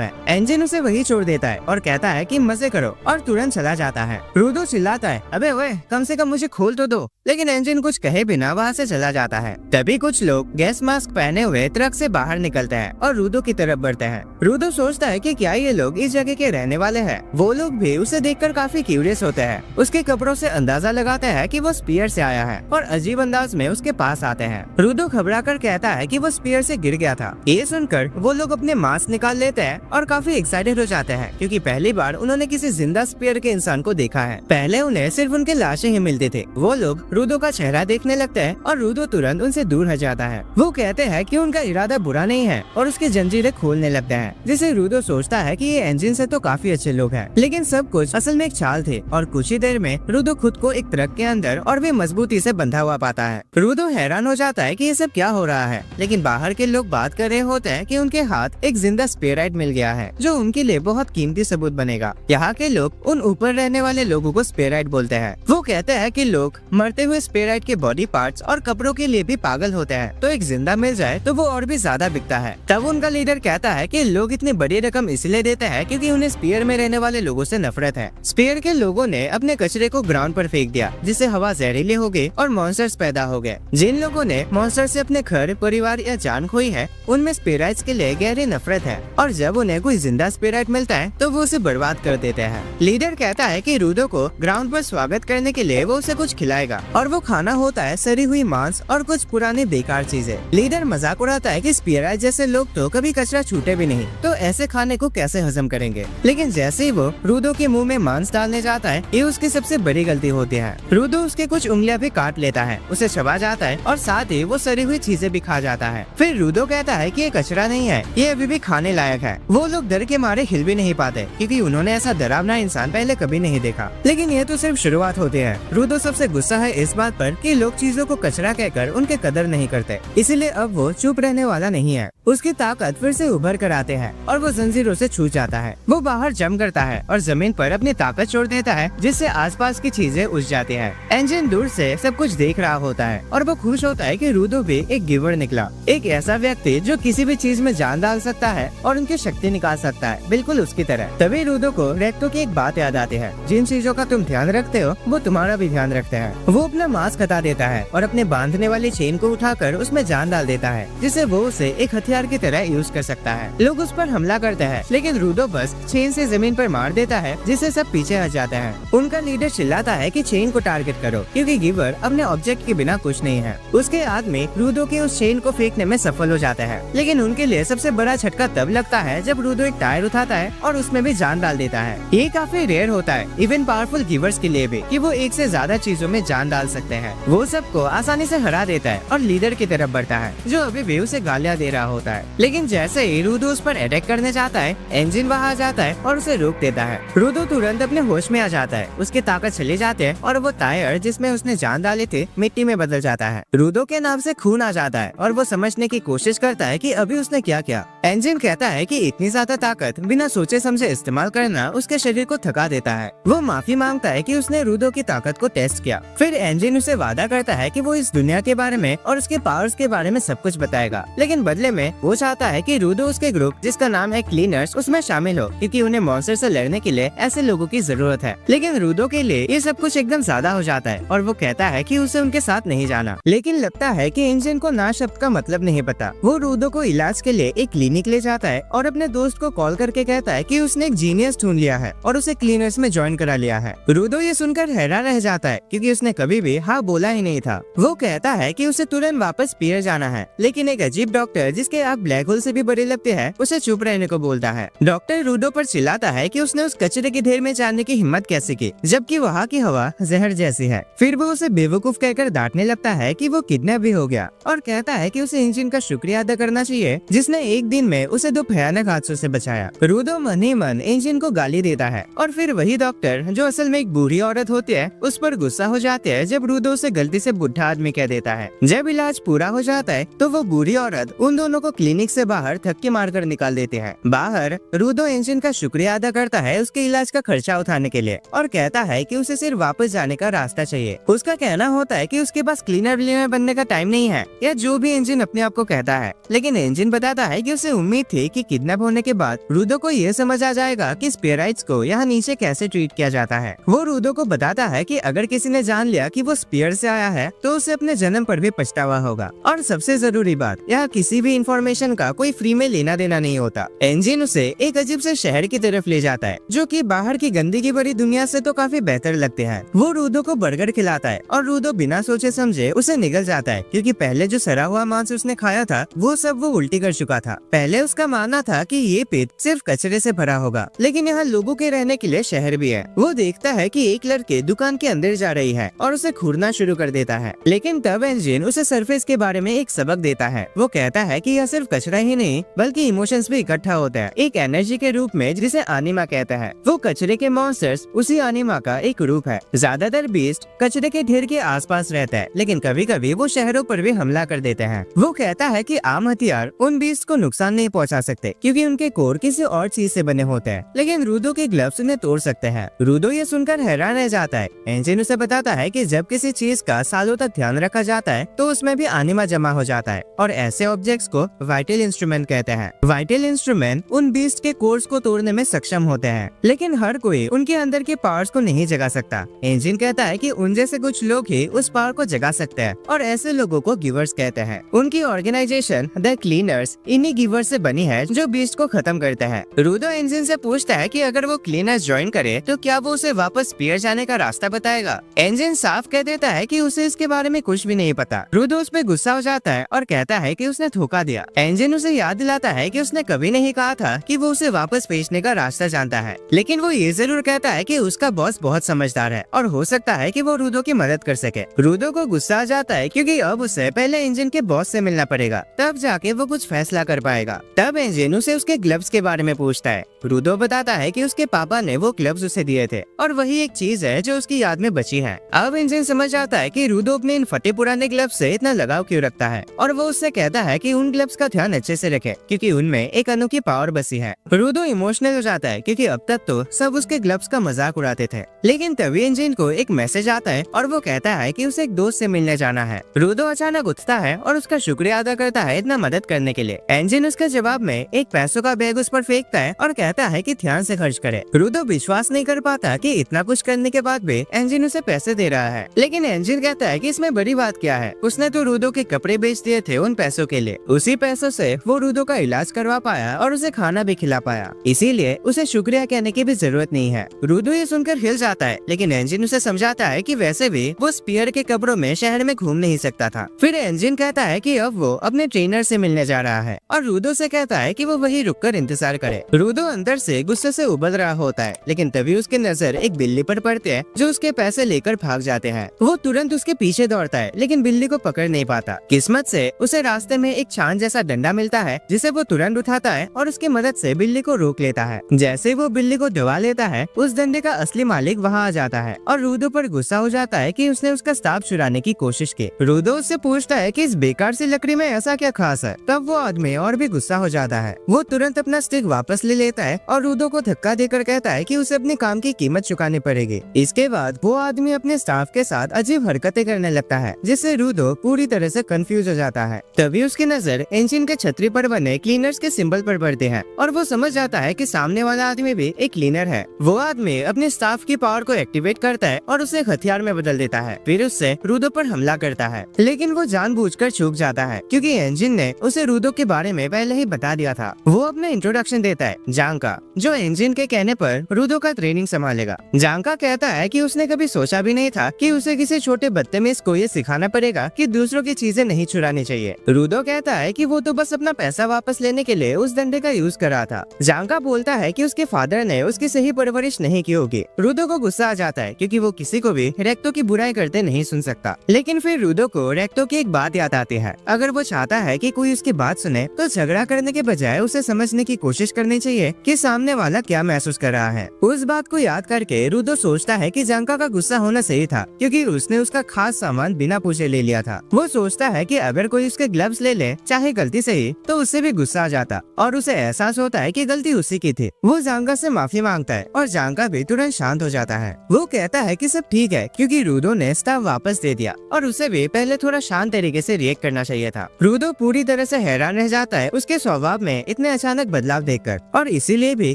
है। इंजन उसे वही छोड़ देता है और कहता है कि मजे करो, और तुरंत चला जाता है। रूडो चिल्लाता है, अबे ओए, कम से कम मुझे खोल तो दो, लेकिन इंजन कुछ कहे बिना वहाँ से चला जाता है। तभी कुछ लोग गैस मास्क पहने हुए ट्रक से बाहर निकलते हैं और रूडो की तरफ बढ़ते हैं। रूडो सोचता है कि क्या ये लोग इस जगह के रहने वाले हैं। वो लोग भी उसे देखकर काफी क्यूरियस होते हैं। उसके कपड़ों से अंदाजा लगाते हैं कि वो स्पीयर से आया है और अजीब अंदाज में उसके पास आते हैं। रूडो घबरा कर कहता है कि वो स्पीयर से गिर गया था। ये सुनकर वो लोग अपने मास्क निकाल लेते हैं और काफी एक्साइटेड हो जाते हैं, क्योंकि पहली बार उन्होंने किसी जिंदा स्पीयर के इंसान को देखा है। पहले उन्हें सिर्फ उनके लाशें ही मिलती थी। वो लोग रूडो का चेहरा देखने लगते हैं और रूडो तुरंत उनसे दूर हट जाता है। वो कहते हैं कि उनका इरादा बुरा नहीं है और उसकी जंजीरें खोलने लगते हैं, जिसे रूडो सोचता है कि ये इंजन से तो काफी अच्छे लोग हैं। लेकिन सब कुछ असल में एक चाल थी और कुछ ही देर में रूडो खुद को एक ट्रक के अंदर और भी मजबूती से बंधा हुआ पाता है। रूडो हैरान हो जाता है कि ये सब क्या हो रहा है, लेकिन बाहर के लोग बात कर रहे होते हैं कि उनके हाथ एक जिंदा स्पेराइट मिल गया है, जो उनके लिए बहुत कीमती सबूत बनेगा। यहाँ के लोग उन ऊपर रहने वाले लोगों को स्पेराइट बोलते हैं। वो कहते हैं कि लोग मरते हुए स्पेराइट के बॉडी पार्ट्स और कपड़ों के लिए भी पागल होते हैं, तो एक जिंदा मिल जाए तो वो और भी ज्यादा बिकता है। तब उनका लीडर कहता है कि लोग इतनी बड़ी रकम इसलिए देते हैं क्योंकि उन्हें स्पीयर में रहने वाले लोगों से नफरत है। स्पीयर के लोगों ने अपने कचरे को ग्राउंड पर फेंक दिया, जिससे हवा जहरीली हो गई और मॉन्स्टर्स पैदा हो गए। जिन लोगों ने मॉन्स्टर से अपने घर, परिवार या जान खोई है, उनमें स्पेराइट्स के लिए गहरी नफरत है, और जब उन्हें कोई जिंदा स्पेराइट मिलता है तो वो उसे बर्बाद कर देते हैं। लीडर कहता है कि रूडो को ग्राउंड पर स्वागत करने के लिए वो उसे कुछ खिलाएगा, और वो खाना होता है सड़ी हुई मांस और कुछ पुरानी बेकार चीजें। लीडर मजाक उड़ाता है कि स्पेराइट जैसे लोग तो कभी कचरा छूटे भी नहीं, तो ऐसे खाने को कैसे हजम करेंगे। लेकिन जैसे ही वो रूडो के मुंह में मांस डालने जाता है, ये उसकी सबसे बड़ी गलती होती है। रूडो उसके कुछ उंगलियां भी काट लेता है, उसे चबा जाता है और साथ ही वो सड़ी हुई चीजें भी खा जाता है। फिर रूडो कहता है कि ये कचरा नहीं है, ये अभी भी खाने लायक है। वो लोग डर के मारे हिल भी नहीं पाते, क्योंकि उन्होंने ऐसा डरावना इंसान पहले कभी नहीं देखा। लेकिन ये तो सिर्फ शुरुआत होती है। रूडो सबसे गुस्सा है इस बात पर कि लोग चीजों को कचरा कहकर उनके कदर नहीं करते, इसीलिए अब वो चुप रहने वाला नहीं है। उसकी ताकत फिर से उभर कर आते हैं और वो जंजीरों से छूट जाता है। वो बाहर जंप करता है और जमीन पर अपनी ताकत छोड़ देता है, जिससे आसपास की चीजें उठ जाती है। इंजन दूर से सब कुछ देख रहा होता है और वो खुश होता है कि रूडो भी एक गिवर निकला, एक ऐसा व्यक्ति जो किसी भी चीज में जान डाल सकता है और उनकी शक्ति निकाल सकता है, बिल्कुल उसकी तरह। तभी रूडो को रेक्टो की एक बात याद आती है, जिन चीजों का तुम ध्यान रखते हो वो तुम्हारा भी ध्यान रखते हैं। वो अपना मास्क हटा देता है और अपने बांधने वाली चेन को उठाकर उसमें जान डाल देता है, जिससे वो उसे एक हथियार की तरह यूज कर सकता है। लोग उस पर हमला करते हैं, लेकिन रूडो बस चेन से जमीन पर मार देता है, जिससे सब पीछे हट जाते हैं। उनका लीडर चिल्लाता है कि चेन को टारगेट करो, क्योंकि गिवर अपने ऑब्जेक्ट के बिना कुछ नहीं है। उसके आदमी रूडो के उस चेन को फेंकने में सफल हो जाते हैं, लेकिन उनके लिए सबसे बड़ा झटका तब लगता है जब रूडो एक टायर उठाता है और उसमें भी जान डाल देता है। ये काफी रेयर होता है, इवन पावरफुल गिवर्स के लिए भी, कि वो एक से ज्यादा चीजों में जान डाल सकते हैं। वो सबको आसानी से हरा देता है और लीडर की तरफ बढ़ता है, जो अभी भी उसे गालियां दे रहा होता है। लेकिन जैसे ही रूडो उस पर अटैक करने जाता है, इंजन वहाँ आ जाता है और उसे रोक देता है। रूडो तुरंत अपने होश में आ जाता है, उसकी ताकत चली जाती है और वो टायर जिसमें उसने जान डाली थी मिट्टी में बदल जाता है। रूडो के नाम से खून आ जाता है और वो समझने की कोशिश करता है कि अभी उसने क्या किया। इंजन कहता है कि इतनी ज्यादा ताकत बिना सोचे समझे इस्तेमाल करना उसके शरीर को थका देता है। वो माफी मांगता है कि उसने रूडो की ताकत को टेस्ट किया। फिर इंजन उसे वादा करता है कि वो इस दुनिया के बारे में और उसके पावर्स के बारे में सब कुछ बताएगा, लेकिन बदले में में वो चाहता है कि रूडो उसके ग्रुप जिसका नाम है क्लीनर्स उसमें शामिल हो, क्योंकि उन्हें मॉन्स्टर से लड़ने के लिए ऐसे लोगों की जरूरत है। लेकिन रूडो के लिए ये सब कुछ एकदम ज्यादा हो जाता है और वो कहता है कि उसे उनके साथ नहीं जाना। लेकिन लगता है कि इंजन को ना शब्द का मतलब नहीं पता। वो रूडो को इलाज के लिए एक क्लिनिक ले जाता है और अपने दोस्त को कॉल करके कहता है कि उसने एक जीनियस ढूंढ लिया है और उसे क्लीनर्स में ज्वाइन करा लिया है। रूडो ये सुनकर हैरान रह जाता है, क्योंकि उसने कभी भी हाँ बोला ही नहीं था। वो कहता है कि उसे तुरंत वापस पियर जाना है, लेकिन एक अजीब डॉक्टर जिसके आँख ब्लैक होल से भी बड़े लगते हैं उसे चुप रहने को बोलता है। डॉक्टर रूडो पर चिल्लाता है कि उसने उस कचरे के ढेर में जाने की हिम्मत कैसे की, जबकि वहाँ की हवा जहर जैसी है। फिर वो उसे बेवकूफ कहकर डांटने लगता है कि वो किडनैप भी हो गया और कहता है कि उसे इंजन का शुक्रिया अदा करना चाहिए जिसने एक दिन में उसे 2 भयानक हादसों से बचाया। रूडो मन ही मन इंजन को गाली देता है और फिर वही डॉक्टर जो असल में एक बूढ़ी औरत होती है उस पर गुस्सा हो जाते हैं जब रूडो उसे गलती से बुढ़ा आदमी कह देता है। जब इलाज पूरा हो जाता है तो वो बूढ़ी औरत उन दोनों को क्लिनिक से बाहर थक्के मारकर निकाल देते हैं। बाहर रूडो इंजन का शुक्रिया अदा करता है उसके इलाज का खर्चा उठाने के लिए और कहता है कि उसे सिर्फ वापस जाने का रास्ता चाहिए। उसका कहना होता है कि उसके पास क्लीनर विलीनर बनने का टाइम नहीं है या जो भी इंजन अपने आप को कहता है। लेकिन इंजन बताता है कि उसे उम्मीद थी कि किडनैप होने के बाद रूडो को ये समझ आ जाएगा कि स्पियराइट्स को यहाँ नीचे कैसे ट्रीट किया जाता है। वो रूडो को बताता है कि अगर किसी ने जान लिया कि वो स्पियर से आया है तो उसे अपने जन्म पर भी पछतावा होगा। और सबसे जरूरी बात, यहाँ किसी भी इंफॉर्मेशन का कोई फ्री में लेना देना नहीं होता। इंजन उसे एक अजीब से शहर की तरफ ले जाता है जो कि बाहर की गंदगी भरी दुनिया से तो काफी बेहतर लगते हैं। वो रूडो को बर्गर खिलाता है और रूडो बिना सोचे समझे उसे निगल जाता है, क्योंकि पहले जो सड़ा हुआ मांस उसने खाया था वो सब वो उल्टी कर चुका था। पहले उसका मानना था कि ये पिट सिर्फ कचरे से भरा होगा, लेकिन यहाँ लोगों के रहने के लिए शहर भी है। वो देखता है कि एक लड़के दुकान के अंदर जा रही है और उसे घूरना शुरू कर देता है। लेकिन तब इंजन उसे सरफेस के बारे में एक सबक देता है। वो कहता है कि यह सिर्फ कचरा ही नहीं बल्कि इमोशंस भी इकट्ठा होता है एक एनर्जी के रूप में जिसे आनिमा कहता है। वो कचरे के मॉन्स्टर्स उसी आनिमा का एक रूप है। ज्यादातर बीस्ट कचरे के ढेर के आसपास रहता है, लेकिन कभी कभी वो शहरों पर भी हमला कर देते हैं। वो कहता है कि आम हथियार उन बीस्ट को नुकसान नहीं पहुंचा सकते क्योंकि उनके कोर किसी और चीज से बने होते हैं, लेकिन रूडो के ग्लव्स उन्हें तोड़ सकते हैं। रूडो ये सुनकर हैरान रह जाता है। इंजन उसे बताता है कि जब किसी चीज का सालों तक ध्यान रखा जाता है तो उसमें भी आनिमा जमा हो जाता है और ऐसे ऑब्जेक्ट्स को वाइटल इंस्ट्रूमेंट कहते हैं। वाइटल इंस्ट्रूमेंट उन बीस्ट के कोर्स को तोड़ने में सक्षम होते हैं, लेकिन हर कोई उनके अंदर के पावर्स को नहीं जगा सकता। इंजन कहता है कि उन जैसे कुछ लोग ही उस पावर को जगा सकते हैं और ऐसे लोगों को गिवर्स कहते हैं। उनकी ऑर्गेनाइजेशन द क्लीनर्स इन्हीं गिवर्स से बनी है जो बीस्ट को खत्म करते हैं। रूडो इंजन से पूछता है कि अगर वो क्लीनर्स ज्वाइन करे तो क्या वो उसे वापस पियर जाने का रास्ता बताएगा। इंजन साफ कह देता है कि उसे इसके बारे में कुछ भी नहीं पता। रूडो उस पर गुस्सा हो जाता है और कहता है कि उसने धोखा दिया। इंजन उसे याद दिलाता है कि उसने कभी नहीं कहा था कि वो उसे वापस भेजने का रास्ता जानता है, लेकिन वो ये जरूर कहता है कि उसका बॉस बहुत समझदार है और हो सकता है कि वो रूडो की मदद कर सके। रूडो को गुस्सा आ जाता है क्योंकि अब उसे पहले इंजन के बॉस से मिलना पड़ेगा, तब जाके वो कुछ फैसला कर पाएगा। तब इंजन उसे उसके ग्लव्स के बारे में पूछता है। रूडो बताता है कि उसके पापा ने वो ग्लव्स उसे दिए थे और वही एक चीज है जो उसकी याद में बची है। अब इंजन समझ आता है कि रूडो अपने इन फटे पुराने ग्लव्स से इतना लगाव क्यों रखता है और वो उससे कहता है कि उन ग्लव्स का ध्यान अच्छे से रखे क्योंकि उनमें एक अनोखी पावर बसी है। रूडो इमोशनल हो जाता है क्योंकि अब तक तो सब उसके ग्लव्स का मजाक उड़ाते थे, लेकिन तभी इंजन को एक मैसेज आता है और वो कहता है कि उसे एक दोस्त से मिलने जाना है। रूडो अचानक उठता है और उसका शुक्रिया अदा करता है इतना मदद करने के लिए। इंजन उसके जवाब में एक पैसों का बैग उस पर फेंकता है और कहता है कि ध्यान से खर्च करे। रूडो विश्वास नहीं कर पाता कि इतना कुछ करने के बाद भी इंजन उसे पैसे दे रहा है, लेकिन इंजन कहता है कि इसमें बड़ी बात क्या है, उसने तो रूडो के कपड़े बेच दिए थे उन पैसों के लिए। उसी पैसों से वो रूडो का इलाज करवा पाया और उसे खाना भी खिला पाया, इसीलिए उसे शुक्रिया कहने की भी जरूरत नहीं है। रूडो ये सुनकर हिल जाता है, लेकिन इंजन उसे समझाता है कि वैसे भी वो स्पियर के कपड़ों में शहर में घूम नहीं सकता था। फिर इंजन कहता है कि अब वो अपने ट्रेनर से मिलने जा रहा है और रूडो से कहता है कि वो वहीं रुककर इंतजार करे। रूडो अंदर से गुस्से से उबल रहा होता है, लेकिन तभी उसकी नजर एक बिल्ली पर पड़ती है जो उसके पैसे लेकर भाग जाते हैं। वो तुरंत उसके पीछे दौड़ता है, लेकिन बिल्ली को पकड़ नहीं पाता। किस्मत से उसे रास्ते में एक छान जैसा डंडा मिलता है जिसे वो तुरंत उठाता है और उसकी मदद से बिल्ली को रोक लेता है। जैसे वो बिल्ली को दबा लेता है, उस डंडे का असली मालिक वहाँ आ जाता है और रूडो पर गुस्सा हो जाता है कि उसने उसका स्टाफ चुराने की कोशिश की। रूडो उससे पूछता है कि इस बेकार सी लकड़ी में ऐसा क्या खास है। तब वो आदमी और भी गुस्सा हो जाता है। वो तुरंत अपना स्टिक वापस ले लेता है और रूडो को धक्का देकर कहता है कि उसे अपने काम की कीमत चुकानी पड़ेगी। इसके बाद वो आदमी अपने स्टाफ के साथ अजीब हरकतें करने लगता है, जिससे रूडो पूरी तरह से कंफ्यूज हो जाता है। तभी उसकी नजर इंजन के छतरी पर बने क्लीनर्स के सिंबल पर पड़ती है और वो समझ जाता है कि सामने वाला आदमी भी एक क्लीनर है। वो आदमी अपने स्टाफ की पावर को एक्टिवेट करता है और उसे एक हथियार में बदल देता है, फिर उससे रूडो पर हमला करता है। लेकिन वो जानबूझकर चूक जाता है क्योंकि इंजन ने उसे रूडो के बारे में पहले ही बता दिया था। वो अपना इंट्रोडक्शन देता है जांग का, जो इंजन के कहने पर रूडो का ट्रेनिंग संभालेगा। जांग का कहता है कि उसने कभी सोचा भी नहीं था कि उसे किसी छोटे बदतमीज को ये सिखाना पड़ेगा कि दूसरों की चीजें नहीं चुरानी चाहिए। रूडो कहता है कि वो तो बस अपना पैसा वापस लेने के लिए उस डंडे का यूज कर रहा था। जांग का बोलता है कि उसके फादर ने उसकी सही परवरिश नहीं की होगी। रूडो को गुस्सा आ जाता है क्योंकि वो किसी को भी रेक्टो की बुराई करते नहीं सुन सकता। लेकिन फिर रूडो को रेक्टो की एक बात याद आती है, अगर वो चाहता है कि कोई उसकी बात सुने तो झगड़ा करने के बजाय उसे समझने की कोशिश करनी चाहिए कि सामने वाला क्या महसूस कर रहा है। उस बात को याद करके रूडो सोचता है कि जांका का गुस्सा होना सही था क्योंकि उसने उसका खास सामान बिना पूछे ले लिया था। वो सोचता है कि अगर कोई उसके ग्लव्स ले ले, चाहे गलती से ही, तो उससे भी गुस्सा आ जाता और उसे एहसास होता है कि गलती उसी की थी। वो जांका से माफी मांगता है और जांका भी तुरंत शांत हो जाता है। वो कहता है कि सब ठीक है क्योंकि रूडो ने स्टाफ वापस दे दिया और उसे भी पहले थोड़ा शांत तरीके से रिएक्ट करना चाहिए था। रूडो पूरी तरह से हैरान रह जाता है उसके स्वभाव में इतने अचानक बदलाव देखकर, और इसीलिए भी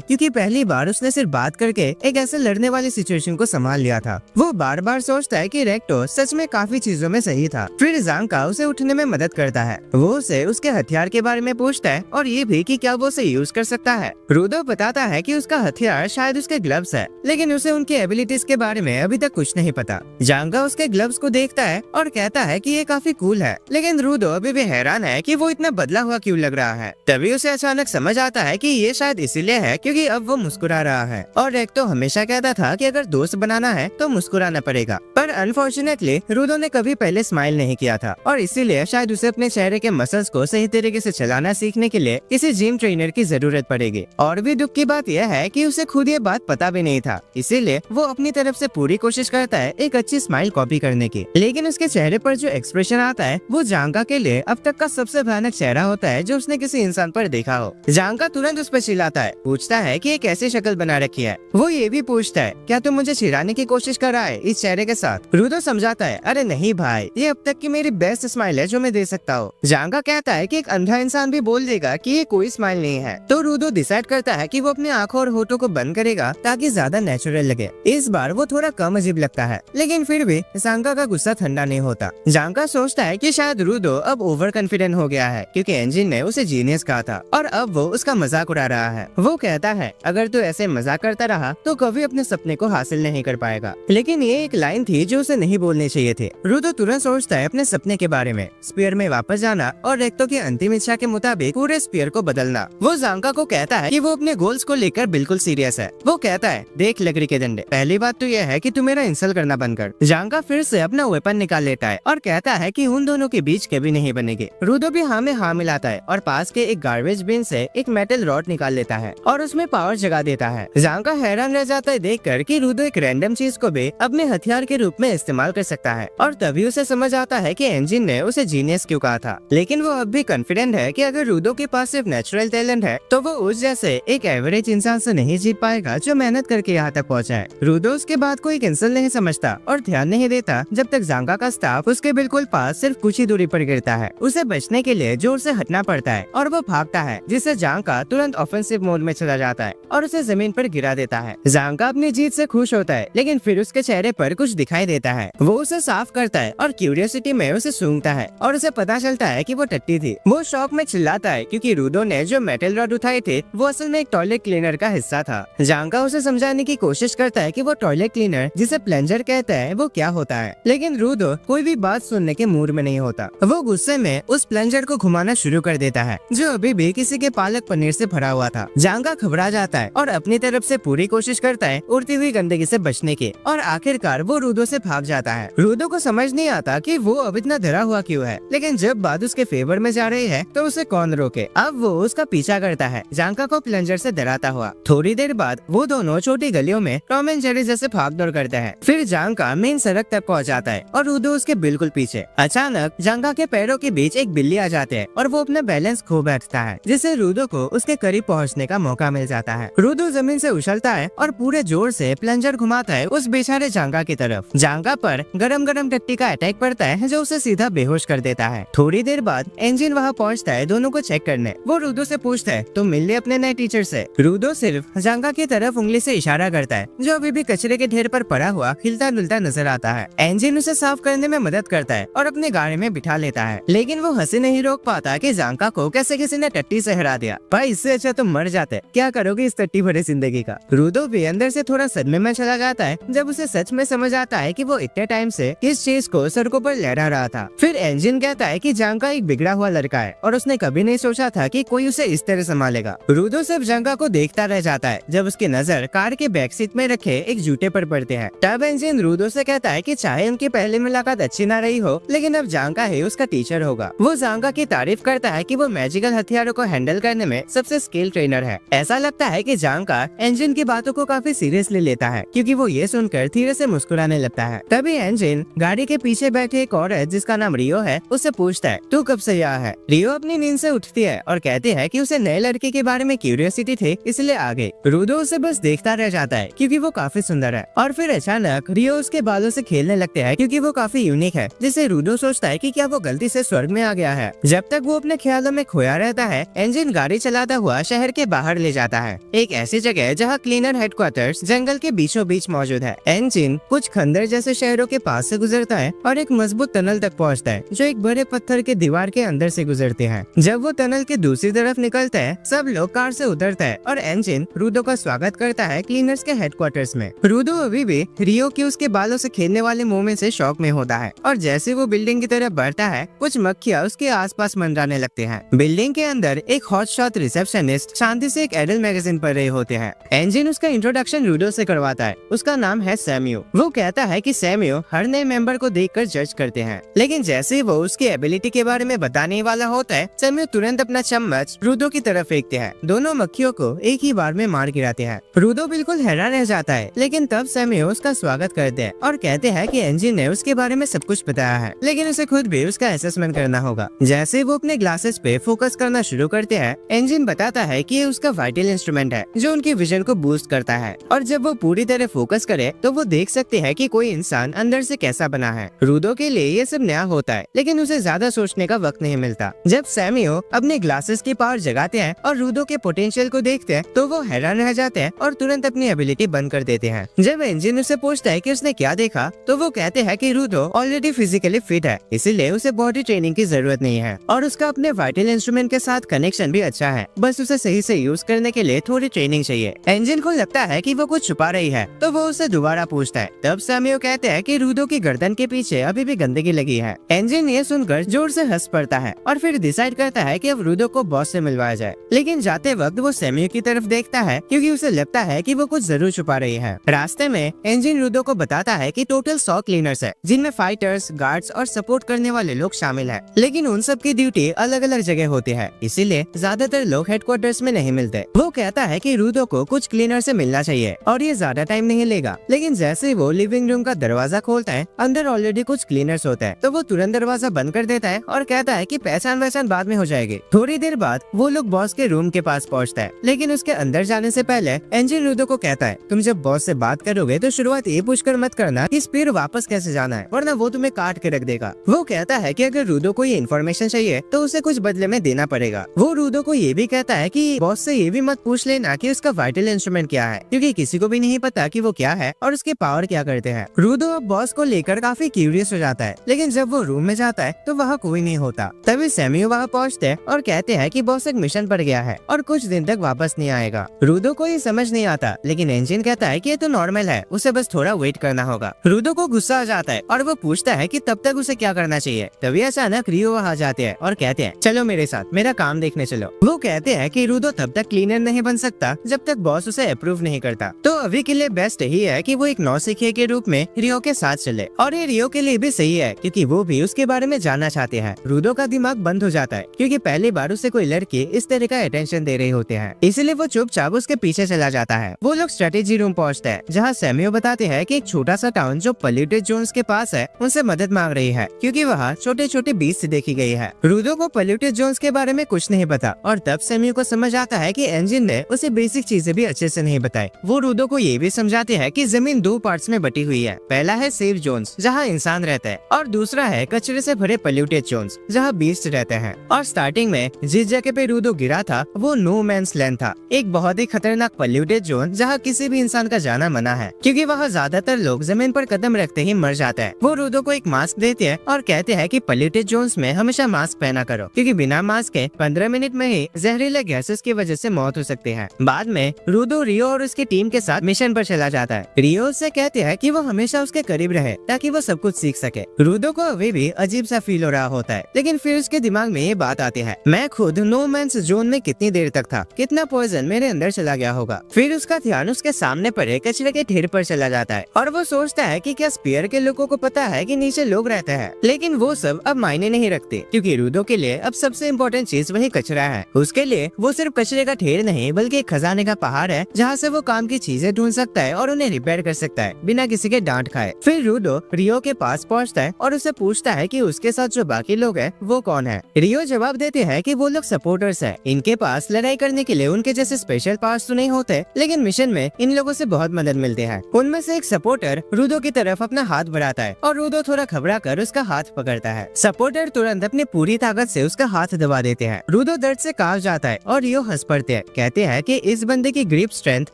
क्योंकि पहली बार उसने सिर्फ बात करके एक ऐसे लड़ने वाली सिचुएशन को संभाल लिया था। वो बार बार सोचता है कि रेक्टो सच में काफी चीजों में सही था। फिर जांका उसे उठने में मदद करता है। वो उसे उसके हथियार के बारे में पूछता है और ये भी कि क्या वो उसे यूज कर सकता है। रूडो बताता है कि उसका हथियार शायद उसके ग्लव्स है, लेकिन उसे उनकी एबिलिटीज के बारे में अभी तक कुछ नहीं पता। जांगा उसके ग्लव्स को देखता है और कहता है कि ये काफी कूल है, लेकिन रूडो अभी भी हैरान है कि वो इतना बदला हुआ क्यों लग रहा है। तभी उसे अचानक समझ आता है कि ये शायद इसीलिए है क्योंकि अब वो मुस्कुरा रहा है और रेक्टो हमेशा कहता था कि अगर दोस्त बनाना है तो मुस्कुराना पड़ेगा, पर अनफॉर्चुनेटली रूडो ने कभी पहले स्माइल नहीं किया था और इसीलिए शायद उसे अपने चेहरे के मसल्स को सही तरीके से चलाना सीखने के लिए किसी जिम ट्रेनर की जरूरत पड़ेगी। और भी दुख की बात यह है कि उसे खुद ये बात पता भी नहीं था, इसीलिए वो अपनी तरफ से पूरी कोशिश करता है एक अच्छी स्माइल कॉपी करने की, लेकिन उसके चेहरे पर जो एक्सप्रेशन आता है वो जांगा के लिए अब तक का सबसे भयानक चेहरा होता है जो उसने किसी इंसान पर देखा हो। जांगा तुरंत उस पर चिल्लाता है, पूछता है कि ये कैसी शक्ल बना रखी है। वो ये भी पूछता है, क्या तुम मुझे चिढ़ाने की कोशिश कर रहा है इस चेहरे के साथ? रूडो समझाता है, अरे नहीं भाई, ये अब तक की मेरी बेस्ट स्माइल है जो मैं दे सकता हूँ। जांगा कहता है कि एक अंधा इंसान भी बोल देगा कि ये कोई स्माइल नहीं है। तो रूडो डिसाइड करता है कि वो अपने आंखों और होठों को बंद करेगा ताकि ज्यादा नेचुरल लगे। इस बार वो थोड़ा कम अजीब लगता है, लेकिन फिर भी जांगा का गुस्सा ठंडा नहीं होता। जांगा सोचता है कि शायद रूडो अब ओवर कॉन्फिडेंट हो गया है क्योंकि इंजन ने उसे जीनियस कहा था और अब वो उसका मजाक उड़ा रहा है। वो कहता है, अगर तू ऐसे मजाक करता रहा तो कभी अपने सपने को हासिल नहीं कर पाएगा। लेकिन ये एक लाइन थी जो उसे नहीं बोलनी चाहिए थी। रूडो तुरंत सोचता है अपने सपने के बारे में, स्पीयर में वापस जाना और रेक्टो की अंतिम इच्छा के मुताबिक पूरे स्पीयर को बदलना। वो जांगा को कहता है कि वो अपने गोल्स को लेकर बिल्कुल सीरियस है। वो कहता है, देख लकड़ी के डंडे, पहली बात तो यह है कि तू मेरा इंसल्ट करना बंद कर। जांगा फिर से अपना वेपन निकाल लेता है और कहता है कि उन दोनों के बीच कभी नहीं बनेगी। रूडो भी हाँ में हाँ मिलाता है और पास के एक गार्बेज बिन से एक मेटल रॉड निकाल लेता है और उसमें पावर जगा देता है। जांगा हैरान रह जाता है देखकर कि रूडो एक रैंडम चीज को भी अपने हथियार के रूप में इस्तेमाल कर सकता है और तभी उसे समझ आता है कि इंजन ने उसे जीनियस क्यों कहा था। लेकिन वो अब भी कॉन्फिडेंट है कि अगर रूडो के पास सिर्फ नेचुरल टैलेंट है तो वो उस जैसे एक एवरेज इंसान से नहीं जीत पाएगा जो मेहनत करके यहाँ तक पहुँचा है। रूडो उसके बात को एक इंसल्ट नहीं समझता और ध्यान नहीं देता जब तक जांगा का स्टाफ उसके बिल्कुल पास सिर्फ कुछ ही दूरी पर गिरता है। उसे बचने के लिए जोर से हटना पड़ता है और वो भागता है, जिससे जांगा तुरंत ऑफेंसिव मोड में चला जाता है और उसे जमीन पर गिरा देता है। जांगा अपनी जीत से खुश होता है, लेकिन फिर उसके चेहरे पर कुछ दिखाई देता है। वो उसे साफ करता है और क्यूरियोसिटी में उसे सूंघता है और उसे पता चलता है कि वो टट्टी थी। वो शौक में चिल्लाता है क्योंकि रूडो ने जो मेटल रॉड उठाए थे वो असल में एक टॉयलेट क्लीनर का हिस्सा था। जांगा उसे समझाने की कोशिश करता है कि वो टॉयलेट क्लीनर जिसे प्लंजर कहता है वो क्या होता है, लेकिन रूडो कोई भी बात सुनने के मूड में नहीं होता। वो गुस्से में उस प्लंजर को घुमाना शुरू कर देता है जो अभी भी किसी के पालक पनीर से भरा हुआ था। जांगा घबरा जाता है और अपनी तरफ से पूरी कोशिश करता है उड़ती हुई गंदगी से बचने की और आखिरकार वो रूडो से भाग जाता है। रूडो को समझ नहीं आता कि वो अब इतना डरा हुआ क्यों है, लेकिन जब बात उसके फेवर में जा रही है तो उसे कौन रोके। अब वो उसका पीछा करता है, जांगा को प्लंजर से डराता हुआ। थोड़ी देर बाद वो दोनों छोटी गलियों में टॉम एंड जेरी जैसे भाग दौड़ करते हैं। फिर जांगा मेन सड़क तक पहुंच जाता है और रूडो उसके बिल्कुल पीछे। अचानक जांगा के पैरों के बीच एक बिल्ली आ जाती है और वो अपना बैलेंस खो बैठता है, जिससे रूडो को उसके करीब पहुंचने का मौका मिल जाता है। रूडो जमीन से उछलता है और पूरे जोर से प्लंजर घुमाता है उस बेचारे जांगा की तरफ। जांगा पर गरम गरम टट्टी का अटैक पड़ता है जो उसे सीधा बेहोश कर देता है। थोड़ी देर बाद एंजिन वहाँ पहुँचता है दोनों को चेक करने। वो रूडो से पूछता है तुम मिल ले अपने नए टीचर से। रूडो सिर्फ जांगा की तरफ उंगली से इशारा करता है जो अभी भी कचरे के ढेर पर पड़ा हुआ हिलता डुलता नजर आता है। एंजिन उसे साफ करने में मदद करता है और अपने गाड़ी में बिठा लेता है, लेकिन वो हंसी नहीं रोक पाता कि जांगा को कैसे किसी ने टट्टी से हरा दिया। भाई इससे अच्छा तुम मर जाते, क्या करोगे इस टट्टी भरी जिंदगी का। रूडो भी अंदर से थोड़ा सदमे में चला जाता है जब उसे सच में समझ आता है कि वो इतने टाइम से किस चीज को सड़कों पर लहरा रहा था। फिर एंजिन कहता है कि जांगा एक बिगड़ा हुआ लड़का है और उसने कभी नहीं सोचा था कि कोई उसे इस तरह संभालेगा। रूडो सिर्फ जांगा को देखता रह जाता है जब उसकी नजर कार के बैक सीट में रखे एक जूते पर पड़ते हैं। तब एंजिन रूडो से कहता है कि चाहे उनकी पहली मुलाकात अच्छी ना रही हो, लेकिन अब जांगा ही उसका टीचर होगा। वो जांगा की तारीफ करता है कि वो मैजिकल हथियारों को हैंडल करने में सबसे स्किल ट्रेनर है। ऐसा लगता है कि जांगा एंजिन की बातों को काफी सीरियसली लेता है क्योंकि वो ये सुनकर धीरे से मुस्कुराने लगता है। तभी एंजिन गाड़ी के पीछे बैठे एक औरत जिसका नाम रियो है उससे पूछता है तू कब से यहाँ है। रियो अपनी नींद से उठती है और कहती है कि उसे नए लड़के के बारे में क्यूरियोसिटी थी इसलिए आ गई। रूडो उसे बस देखता रह जाता है क्योंकि वो काफी सुंदर है। और फिर अचानक रियो उसके बालों से खेलने लगते हैं क्योंकि वो काफी यूनिक है, जिससे रूडो सोचता है कि क्या वो गलती से स्वर्ग में आ गया है। जब तक वो अपने ख्यालों में खोया रहता है, एंजिन गाड़ी चलाता हुआ शहर के बाहर ले जाता है, एक ऐसी जगह जहाँ क्लीनर हेडक्वार्टर्स जंगल के बीचों बीच मौजूद है। एंजिन कुछ खंडर जैसे शहरों के पास से गुजरता है और एक मजबूत टनल तक पहुँचता है जो एक बड़े पत्थर के दीवार के अंदर से गुजरते हैं। जब वो टनल के दूसरी तरफ निकलता है, सब लोग कार से उतरता है और एंजिन रूडो का स्वागत करता है क्लीनर्स के हेडक्वार्टर्स में। रूडो अभी भी रियो की उसके बालों से खेलने वाले मूवमेंट से शौक में होता है और जैसे वो बिल्डिंग की तरफ बढ़ता है, कुछ मक्खियाँ उसके आसपास मंडराने लगते हैं। बिल्डिंग के अंदर एक हॉटशॉट रिसेप्शनिस्ट शांति से एक एडल्ट मैगजीन पढ़ रहे होते हैं। एंजिन उसका इंट्रोडक्शन रूडो से करवाता है। उसका नाम है सैम्यू। वो कहता है कि सैम्यू हर नए मेंबर को देखकर जज करते हैं, लेकिन जैसे वो उसकी एबिलिटी के बारे में बताने वाला होता है, सैम्यू तुरंत अपना चम्मच रूडो की तरफ फेंकते हैं। दोनों मक्खियों को एक ही बार में मार गिराते हैं। रूडो बिल्कुल हैरान रह जाता है, लेकिन तब सैम्यू उसका स्वागत करते हैं और कहते हैं कि एंजिन ने उसके बारे में सब कुछ बताया है, लेकिन उसे खुद भी उसका असेसमेंट करना होगा। जैसे वो अपने ग्लासेस पे फोकस करना शुरू करते हैं, एंजिन बताता है कि ये उसका वाइटल इंस्ट्रूमेंट है जो उनकी विजन को बूस्ट करता है, और जब वो पूरी तरह फोकस करे तो वो देख सकते हैं कि कोई इंसान अंदर से कैसा बना है। रूडो के लिए ये सब नया होता है, लेकिन उसे ज्यादा सोचने का वक्त नहीं मिलता। जब सैम्यू अपने ग्लासेस की पावर जगाते हैं और रूडो के पोटेंशियल को देखते हैं तो वो हैरान रह जाते हैं और तुरंत अपनी एबिलिटी बंद कर देते हैं। जब एंजिन उसे पूछता है कि उसने क्या देखा, तो वो कहते हैं कि रूडो ऑलरेडी फिजिकली फिट है, इसीलिए उसे बॉडी ट्रेनिंग की जरूरत नहीं है और उसका अपने वाइटल इंस्ट्रूमेंट के साथ कनेक्शन भी अच्छा है, बस उसे सही से यूज करने के लिए थोड़ी ट्रेनिंग चाहिए। एंजिन को लगता है कि वो कुछ छुपा रही है, तो वो उसे दोबारा पूछता है। तब सैम्यू कहते हैं कि रूडो की गर्दन के पीछे अभी भी गंदगी लगी है। एंजिन ये सुनकर जोर से हंस पड़ता है और फिर डिसाइड करता है कि अब रूडो को बॉस से मिलवाया जाए, लेकिन जाते वक्त वो सैम्यू की तरफ देखता है क्योंकि उसे लगता है कि वो कुछ जरूर छुपा रही है। रास्ते में एंजिन रूडो को बताता है कि टोटल 100 क्लीनर्स है, जिनमें फाइटर्स, गार्ड्स और सपोर्ट करने वाले लोग शामिल हैं, लेकिन उन सब की ड्यूटी अलग अलग जगह होती है, इसीलिए ज्यादातर लोग हेडक्वार्टर्स में नहीं मिलते। वो कहता है कि रूडो को कुछ क्लीनर से मिलना चाहिए और ये ज्यादा टाइम नहीं लेगा, लेकिन जैसे वो लिविंग रूम का दरवाजा खोलता है, अंदर ऑलरेडी कुछ क्लीनर्स होते हैं, तो वो तुरंत दरवाजा बंद कर देता है और कहता है कि पहचान वहचान बाद में हो जाएगी। थोड़ी देर बाद वो लोग बॉस के रूम के पास पहुंचता है, लेकिन उसके अंदर जाने से पहले एंजिन रूडो को कहता है तुम जब बॉस से बात करोगे तो शुरुआत ये पूछकर मत करना कि स्पीड वापस कैसे जाना है, वरना वो तुम्हें काट के रख देगा। वो कहता है कि अगर रूडो को ये इन्फॉर्मेशन चाहिए तो उसे कुछ बदले में देना पड़ेगा। वो रूडो को ये भी कहता है कि बॉस से ये भी मत पूछ लेना कि उसका वाइटल इंस्ट्रूमेंट क्या है, क्योंकि किसी को भी नहीं पता कि वो क्या है और उसके पावर क्या करते हैं। रूडो अब बॉस को लेकर काफी क्यूरियस हो जाता है, लेकिन जब वो रूम में जाता है तो वहाँ कोई नहीं होता। तभी सैम्यू वहाँ पहुँचते हैं और कहते हैं कि बॉस एक मिशन पर गया है और कुछ दिन तक वापस नहीं आएगा। रूडो को ये समझ नहीं आता, लेकिन एंजिन कहता है कि ये तो नॉर्मल है, उसे बस थोड़ा वेट करना होगा। रूडो को गुस्सा आ जाता है और वो पूछता है कि तब तक उसे क्या करना चाहिए। तभी अचानक रियो वहाँ जाते हैं और कहते हैं चलो मेरे साथ, मेरा काम देखने चलो। वो कहते हैं कि रूडो तब तक क्लीनर नहीं बन सकता जब तक बॉस उसे अप्रूव नहीं करता, तो अभी के लिए बेस्ट यही है कि वो एक नौसिखिए के रूप में रियो के साथ चले, और ये रियो के लिए भी सही है क्योंकि वो भी उसके बारे में जानना चाहते हैं। रूडो का दिमाग बंद हो जाता है क्योंकि पहली बार उसे कोई लड़की इस तरह का अटेंशन दे रहे होते हैं, इसलिए वो चुपचाप उसके पीछे चला जाता है। वो लोग स्ट्रेटेजी रूम पहुंचते हैं जहां सैम्यू बताते हैं कि एक छोटा सा टाउन जो पोल्यूटेड जोन्स के पास है उनसे मदद मांग रही है क्योंकि वहाँ छोटे छोटे बीस्ट देखी गई है। रूडो को पोल्यूटेड जोन्स के बारे में कुछ नहीं पता और तब सैम्यू को समझ आता है कि एंजिन ने उसे बेसिक चीजें भी अच्छे से नहीं बताई। वो रूडो को ये भी समझाते हैं कि जमीन 2 पार्ट्स में बटी हुई है। पहला है सेफ जोन्स जहाँ इंसान रहते हैं और दूसरा है कचरे से भरे पोल्यूटेड जोन्स जहाँ बीस्ट रहते हैं। और स्टार्टिंग में जिस जगह पे रूडो गिरा था वो नो मैंस लैंड था, एक बहुत ही खतरनाक पोल्यूटेड जोन जहाँ किसी भी इंसान का जाना मना है, क्योंकि वहाँ ज्यादातर लोग जमीन पर कदम रखते ही मर जाते हैं। वो रूडो को एक मास्क देते हैं और कहते हैं कि पोल्यूटेड जोन्स में हमेशा मास्क पहना करो, क्योंकि बिना मास्क के 15 मिनट में ही जहरीले गैसेस की वजह से मौत हो सकती है। बाद में रूडो रियो और उसकी टीम के साथ मिशन पर चला जाता है। रियो से कहते हैं कि वो हमेशा उसके करीब रहे ताकि वो सब कुछ सीख सके। रूडो को अभी भी अजीब सा फील हो रहा होता है, लेकिन फिर उसके दिमाग में ये बात आती है, मैं खुद नो मैंस जोन में कितनी देर तक था, कितना पॉइजन मेरे अंदर चला गया होगा। फिर उसका ध्यान उसके सामने पड़े कचरे के ढेर पर चला जाता है और वो सोचता है कि क्या स्पीयर के लोगों को पता है कि नीचे लोग रहते हैं। लेकिन वो सब अब मायने नहीं रखते, क्योंकि रूडो के लिए अब सबसे इम्पोर्टेंट चीज वही कचरा है। उसके लिए वो सिर्फ कचरे का ढेर नहीं बल्कि एक खजाने का पहाड़ है जहाँ से वो काम की चीजें ढूंढ सकता है और उन्हें रिपेयर कर सकता है बिना किसी के डांट खाए। फिर रूडो रियो के पास पहुँचता है और उसे पूछता है कि उसके साथ जो बाकी लोग हैं वो कौन है। रियो जवाब देते हैं कि वो लोग सपोर्टर्स हैं, इनके पास लड़ाई करने के लिए उनके जैसे स्पेशल पावर्स तो नहीं होते, लेकिन मिशन में इन लोगों से बहुत मदद मिलती है। उनमें से एक सपोर्टर रूडो की तरफ अपना हाथ बढ़ाता है और रूडो थोड़ा घबरा कर उसका हाथ पकड़ता है। सपोर्टर तुरंत अपनी पूरी ताकत से उसका हाथ दबा देते हैं। रूडो दर्द से कांप जाता है और रियो हंस पड़ते हैं, कहते हैं कि इस बंदे की ग्रिप स्ट्रेंथ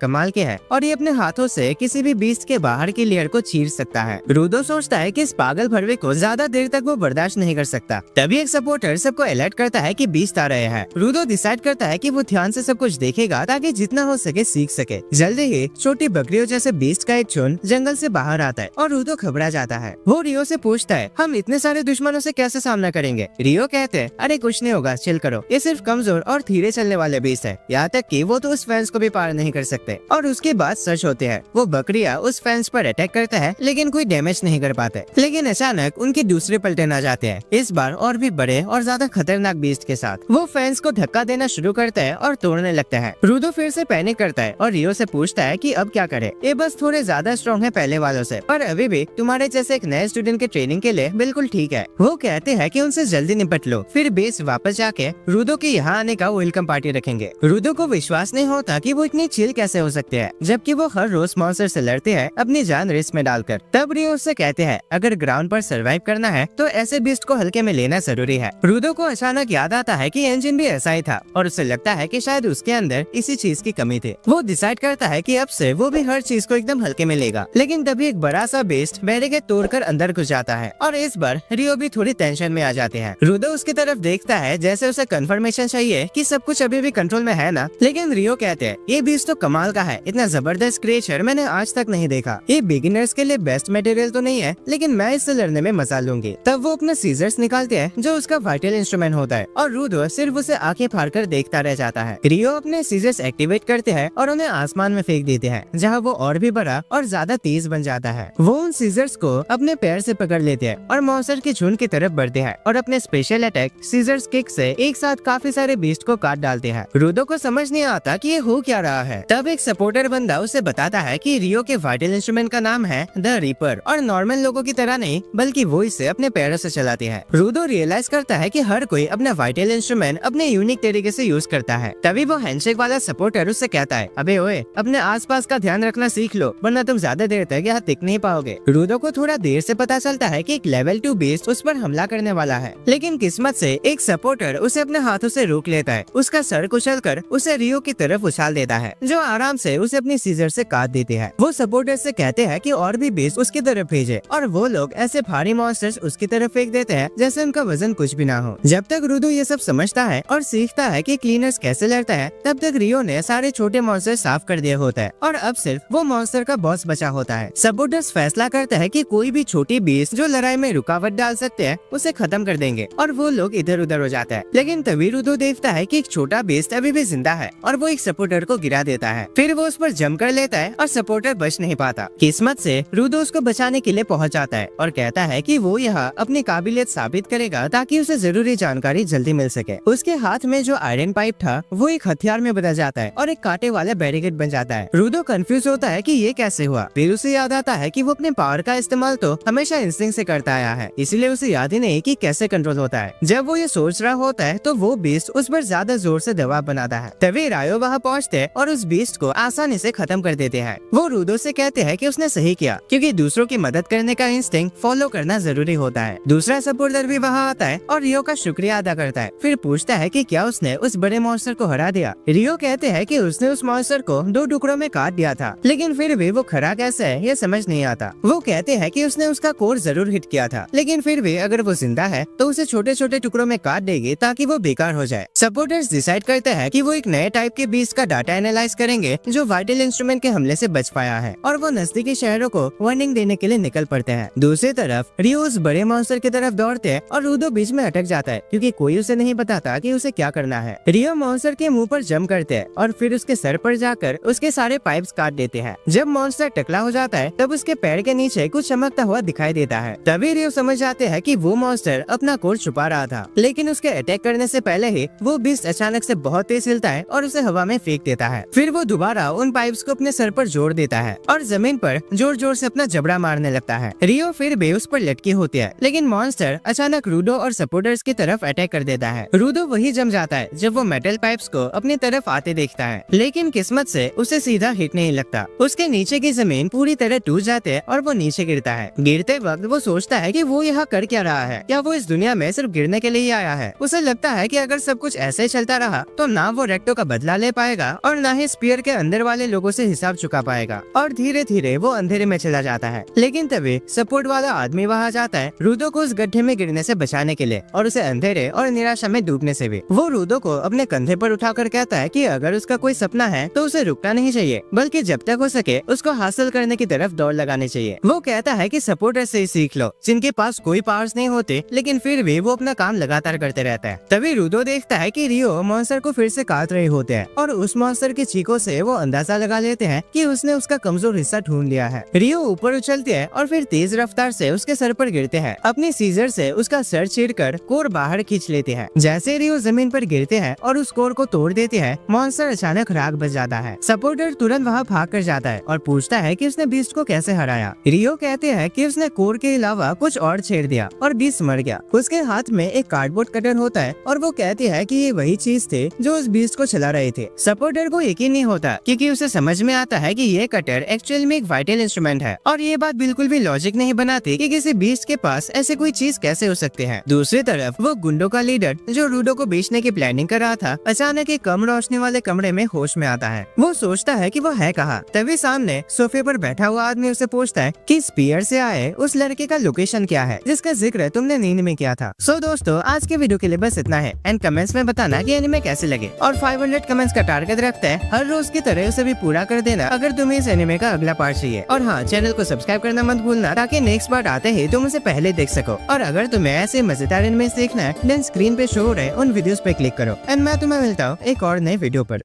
कमाल के है और ये अपने हाथों से किसी भी बीस्ट के बाहर की लेयर को चीर सकता है। रूडो सोचता है कि इस पागल भरवे को ज्यादा देर तक वो बर्दाश्त नहीं कर सकता। तभी एक सपोर्टर सबको अलर्ट करता है कि बीस्ट आ रहे हैं। रूडो डिसाइड करता है कि वो ध्यान से सब कुछ देखेगा ताकि जितना हो सके सीख सके। जल्दी ही छोटी बकरियों जैसे बीस्ट का एक झुंड जंगल से बाहर आता है और रूडो घबरा जाता है। वो रियो से पूछता है, हम इतने सारे दुश्मनों से कैसे सामना करेंगे? रियो कहते हैं, अरे कुछ नहीं होगा, चिल करो, ये सिर्फ कमजोर और धीरे चलने वाले बीस्ट है, यहाँ तक कि वो तो उस फेंस को भी पार नहीं कर सकते। और उसके बाद सच होते हैं, वो बकरियां उस फेंस पर अटैक करते हैं लेकिन कोई डैमेज नहीं कर पाते। लेकिन अचानक उनके दूसरे पलटन आ जाते हैं, इस बार और भी बड़े और ज्यादा खतरनाक बीस्ट के साथ। वो फेंस को धक्का देना शुरू करता है और तोड़ने लगता है। रूडो फिर से पैनिक करता है और रियो से पूछता है कि अब क्या करे? ये बस थोड़े ज्यादा स्ट्रॉन्ग है पहले वालों से, पर अभी भी तुम्हारे जैसे एक नए स्टूडेंट के ट्रेनिंग के लिए बिल्कुल ठीक है। वो कहते हैं कि उनसे जल्दी निपट लो, फिर बेस वापस जाके रूडो के यहाँ आने का वेलकम पार्टी रखेंगे। रूडो को विश्वास नहीं होता कि वो इतनी चिल कैसे हो सकते हैं, जबकि वो हर रोज मॉन्स्टर से लड़ते हैं अपनी जान रिस्क में डालकर। तब रियो उससे कहते हैं, अगर ग्राउंड पर सरवाइव करना है तो ऐसे बीस्ट को हल्के में लेना जरूरी है। रूडो को अचानक याद आता है कि एंजिन भी ऐसा ही था और उसे लगता है कि शायद उसके अंदर इसी चीज की कमी थी। वो डिसाइड करता है कि अब से वो भी हर चीज को एकदम हल्के में लेगा। लेकिन तभी एक बड़ा सा बेस्ट बैरिकेड तोड़कर अंदर घुस जाता है और इस बार रियो भी थोड़ी टेंशन में आ जाते हैं। रूडो उसकी तरफ देखता है जैसे उसे कंफर्मेशन चाहिए कि सब कुछ अभी भी कंट्रोल में है ना। लेकिन रियो कहते हैं, ये बीस्ट तो कमाल का है, इतना जबरदस्त क्रिएचर मैंने आज तक नहीं देखा। ये बिगिनर्स के लिए बेस्ट मटेरियल तो नहीं है, लेकिन मैं इससे लड़ने में मजा लूंगी। तब वो अपने सीजर्स निकालते हैं जो उसका वाइटल इंस्ट्रूमेंट होता है और रूडो सिर्फ उसे आंखें फाड़कर देखता रह जाता है। रियो अपने सीजर्स एक्टिवेट करते हैं और उन्हें आसमान में फेंक देते हैं, जहाँ वो और भी बड़ा और ज्यादा तेज बन जाता है। वो उन सीजर्स को अपने पैर से पकड़ लेते हैं और मॉन्स्टर के झुंड की तरफ बढ़ते हैं और अपने स्पेशल अटैक सीजर्स किक से एक साथ काफी सारे बीस्ट को काट डालते हैं। रूडो को समझ नहीं आता कि ये हो क्या रहा है। तब एक सपोर्टर बंदा उसे बताता है कि रियो के वाइटल इंस्ट्रूमेंट का नाम है द रीपर और नॉर्मल लोगों की तरह नहीं बल्कि वो इसे अपने पैरों से चलाते हैं। रूडो रियलाइज करता है कि हर कोई अपना वाइटल इंस्ट्रूमेंट अपने यूनिक तरीके से यूज करता है। तभी वो हैंडशेक वाला सपोर्टर उससे कहता है, अबे ओए, अपने आसपास का ध्यान रखना सीख लो, वरना तुम ज्यादा देर तक यहाँ टिक नहीं पाओगे। रूडो को थोड़ा देर से पता चलता है कि एक लेवल 2 बीस्ट उस पर हमला करने वाला है, लेकिन किस्मत से एक सपोर्टर उसे अपने हाथों से रोक लेता है। उसका सर कुचलकर उसे रियो की तरफ उछाल देता है, जो आराम से उसे अपनी सीजर से काट देते हैं। वो सपोर्टर से कहते हैं कि और भी बीस्ट उसकी तरफ भेजे और वो लोग ऐसे भारी मॉन्स्टर्स उसकी तरफ फेंक देते हैं जैसे उनका वजन कुछ भी ना हो। जब तक रूडो ये सब समझता है और सीखता है कि क्लीनर्स कैसे लड़ता है, तब तक रियो ने सारे छोटे मॉन्स्टर साफ कर दिया होता है और अब सिर्फ वो मॉन्स्टर का बॉस बचा होता है। सपोर्टर्स फैसला करता है कि कोई भी छोटी बीस्ट जो लड़ाई में रुकावट डाल सकते हैं उसे खत्म कर देंगे और वो लोग इधर उधर हो जाता है। लेकिन तभी रूडो देखता है कि एक छोटा बीस्ट अभी भी जिंदा है और वो एक सपोर्टर को गिरा देता है। फिर वो उस पर जम कर लेता है और सपोर्टर बच नहीं पाता। किस्मत से रूडो उसको बचाने के लिए पहुंच जाता है और कहता है कि वो यहाँ अपनी काबिलियत साबित करेगा ताकि उसे जरूरी जानकारी जल्दी मिल सके। उसके हाथ में जो आयरन पाइप था वो एक हथियार में बदल जाता है और एक कांटे वाला बैरिकेड बन जाता है। रूडो कंफ्यूज होता है कि ये कैसे हुआ। फिर उसे याद आता है कि वो अपने पावर का इस्तेमाल तो हमेशा इंस्टिंक्ट से करता आया है, इसलिए उसे याद ही नहीं कि कैसे कंट्रोल होता है। जब वो ये सोच रहा होता है तो वो बीस्ट उस पर ज्यादा जोर से दबाव बना जाता है। तभी रायो वहाँ पहुँचते और उस बीस्ट को आसानी से खत्म कर देते हैं। वो रूडो से कहते हैं कि उसने सही किया, क्योंकि दूसरों की मदद करने का इंस्टिंक्ट फॉलो करना जरूरी होता है। दूसरा सपोर्टर भी वहाँ आता है और रियो का शुक्रिया अदा करता है। फिर पूछता है कि क्या उसने उस बड़े मॉन्स्टर को हरा दिया। रियो कहते हैं कि उसने उस मॉन्स्टर को 2 टुकड़ों में काट दिया था, लेकिन फिर भी वो खरा कैसे है ये समझ नहीं आता। वो कहते हैं कि उसने उसका कोर जरूर हिट किया था, लेकिन फिर भी अगर वो जिंदा है तो उसे छोटे छोटे टुकड़ों में काट देगी ताकि वो बेकार हो जाए। सपोर्टर्स डिसाइड करते हैं कि वो एक नए टाइप के बीस्ट का डाटा एनालाइज करेंगे जो वाइटल इंस्ट्रूमेंट के हमले से बच पाया है, और वो नजदीकी शहरों को वार्निंग देने के लिए निकल पड़ते हैं। दूसरी तरफ रियो उस बड़े मॉन्स्टर की तरफ दौड़ते हैं और रूडो बीच में अटक जाता है, क्योंकि कोई उसे नहीं बताता कि उसे क्या करना है। रियो मॉन्स्टर के मुंह पर जंप करते हैं और फिर उसके सर पर जाकर उसके सारे पाइप्स काट देते हैं। जब मॉन्स्टर टकला हो जाता है तब उसके पैर के नीचे कुछ चमकता हुआ दिखाई देता है। तभी रियो समझ जाते हैं कि वो मॉन्स्टर अपना कोर छुपा रहा था, लेकिन उसके अटैक करने से पहले ही वो बीस्ट अचानक से बहुत तेज हिलता है और उसे हवा में फेंक देता है। फिर वो दोबारा उन पाइप्स को अपने सर पर जोड़ देता है और जमीन पर जोर जोर से अपना जबड़ा मारने लगता है। रियो फिर भी उस पर लटकी होती है, लेकिन मॉन्स्टर अचानक रूडो और सपोर्टर्स की तरफ अटैक कर देता है। रूडो वही जम जाता है जब वो मेटल पाइप्स को अपनी तरफ आते देखता है, लेकिन किस्मत से उसे सीधा हिट नहीं लगता। उसके नीचे की जमीन पूरी तरह टूट जाती है और वो नीचे गिरता है। गिरते वक्त वो सोचता है कि वो यहाँ कर क्या रहा है, क्या वो इस दुनिया में सिर्फ गिरने के लिए ही आया है। उसे लगता है कि अगर सब कुछ ऐसे ही चलता रहा तो ना वो रेक्टो का बदला ले पाएगा और ना ही स्पीयर के अंदर वाले लोगों से हिसाब चुका पाएगा, और धीरे धीरे वो अंधेरे में चला जाता है। लेकिन तभी सपोर्ट वाला आदमी वहाँ जाता है रूडो को उस गड्ढे में गिरने से बचाने के लिए और उसे अंधेरे और निराशा में डूबने से भी। वो रूडो को अपने कंधे पर उठाकर कहता है कि अगर उसका कोई सपना है तो उसे रुकना नहीं चाहिए, बल्कि जब तक हो सके उसको हासिल करने की तरफ दौड़ लगानी चाहिए। वो कहता है कि सपोर्टर से ही सीख लो, जिनके पास कोई पावर्स नहीं होते लेकिन फिर भी वो अपना काम लगातार करते रहता है। तभी रूडो देखता है कि रियो मॉन्स्टर को फिर से काट रहे होते हैं और उस मॉन्स्टर की चीखों से वो अंदाजा लगा लेते हैं कि उसने उसका कमजोर हिस्सा ढूंढ लिया है। रियो ऊपर उछलते हैं और फिर तेज रफ्तार से उसके सर पर गिरते हैं। अपनी सीजर से उसका सर चीरकर कोर बाहर खींच लेते हैं। जैसे रियो जमीन पर गिरते हैं और उस कोर को तोड़ देते हैं, मॉन्स्टर अचानक राख बच जाता है। सपोर्टर तुरंत वहाँ भाग कर जाता है और पूछता है कि उसने बीस्ट को कैसे हराया। रियो कहते हैं कि उसने कोर के अलावा कुछ और छेड़ दिया और बीस्ट मर गया। उसके हाथ में एक कार्डबोर्ड कटर होता है और वो कहती है कि ये वही चीज थे जो उस बीस्ट को चला रहे थे। सपोर्टर को यकीन नहीं होता, क्योंकि उसे समझ में आता है कि ये कटर एक्चुअल में एक वाइटल इंस्ट्रूमेंट है, और ये बात बिल्कुल भी लॉजिक नहीं बनाती कि किसी बीस्ट के पास ऐसे कोई चीज कैसे हो सकते हैं। दूसरी तरफ वो गुंडों का लीडर जो रूडो को बेचने की प्लानिंग कर रहा था, अचानक एक कम रोशनी वाले कमरे में होश में आता है। वो सोचता है कि वो है कहाँ। तभी सामने सोफे पर बैठा हुआ आदमी उसे पूछता है कि स्पीयर से आए उस लड़के का लोकेशन क्या है जिसका जिक्र तुमने नींद में किया था। सो दोस्तों, आज के वीडियो के लिए बस इतना है। एंड कमेंट्स में बताना कि एनिमे कैसे लगे, और 500 कमेंट्स का टारगेट रखते हैं। हर रोज की तरह उसे भी पूरा कर देना अगर तुम्हें इस एनिमे का अगला पार्ट चाहिए। और हाँ, चैनल को सब्सक्राइब करना मत भूलना ताकि नेक्स्ट पार्ट आते ही तुम उसे पहले देख सको। और अगर तुम्हें ऐसे मजेदार एनिमे देखना है, देन स्क्रीन पे शो हो रहे उन वीडियोस पे क्लिक करो। एंड मैं तुम्हें मिलता हूँ एक और नए वीडियो पर।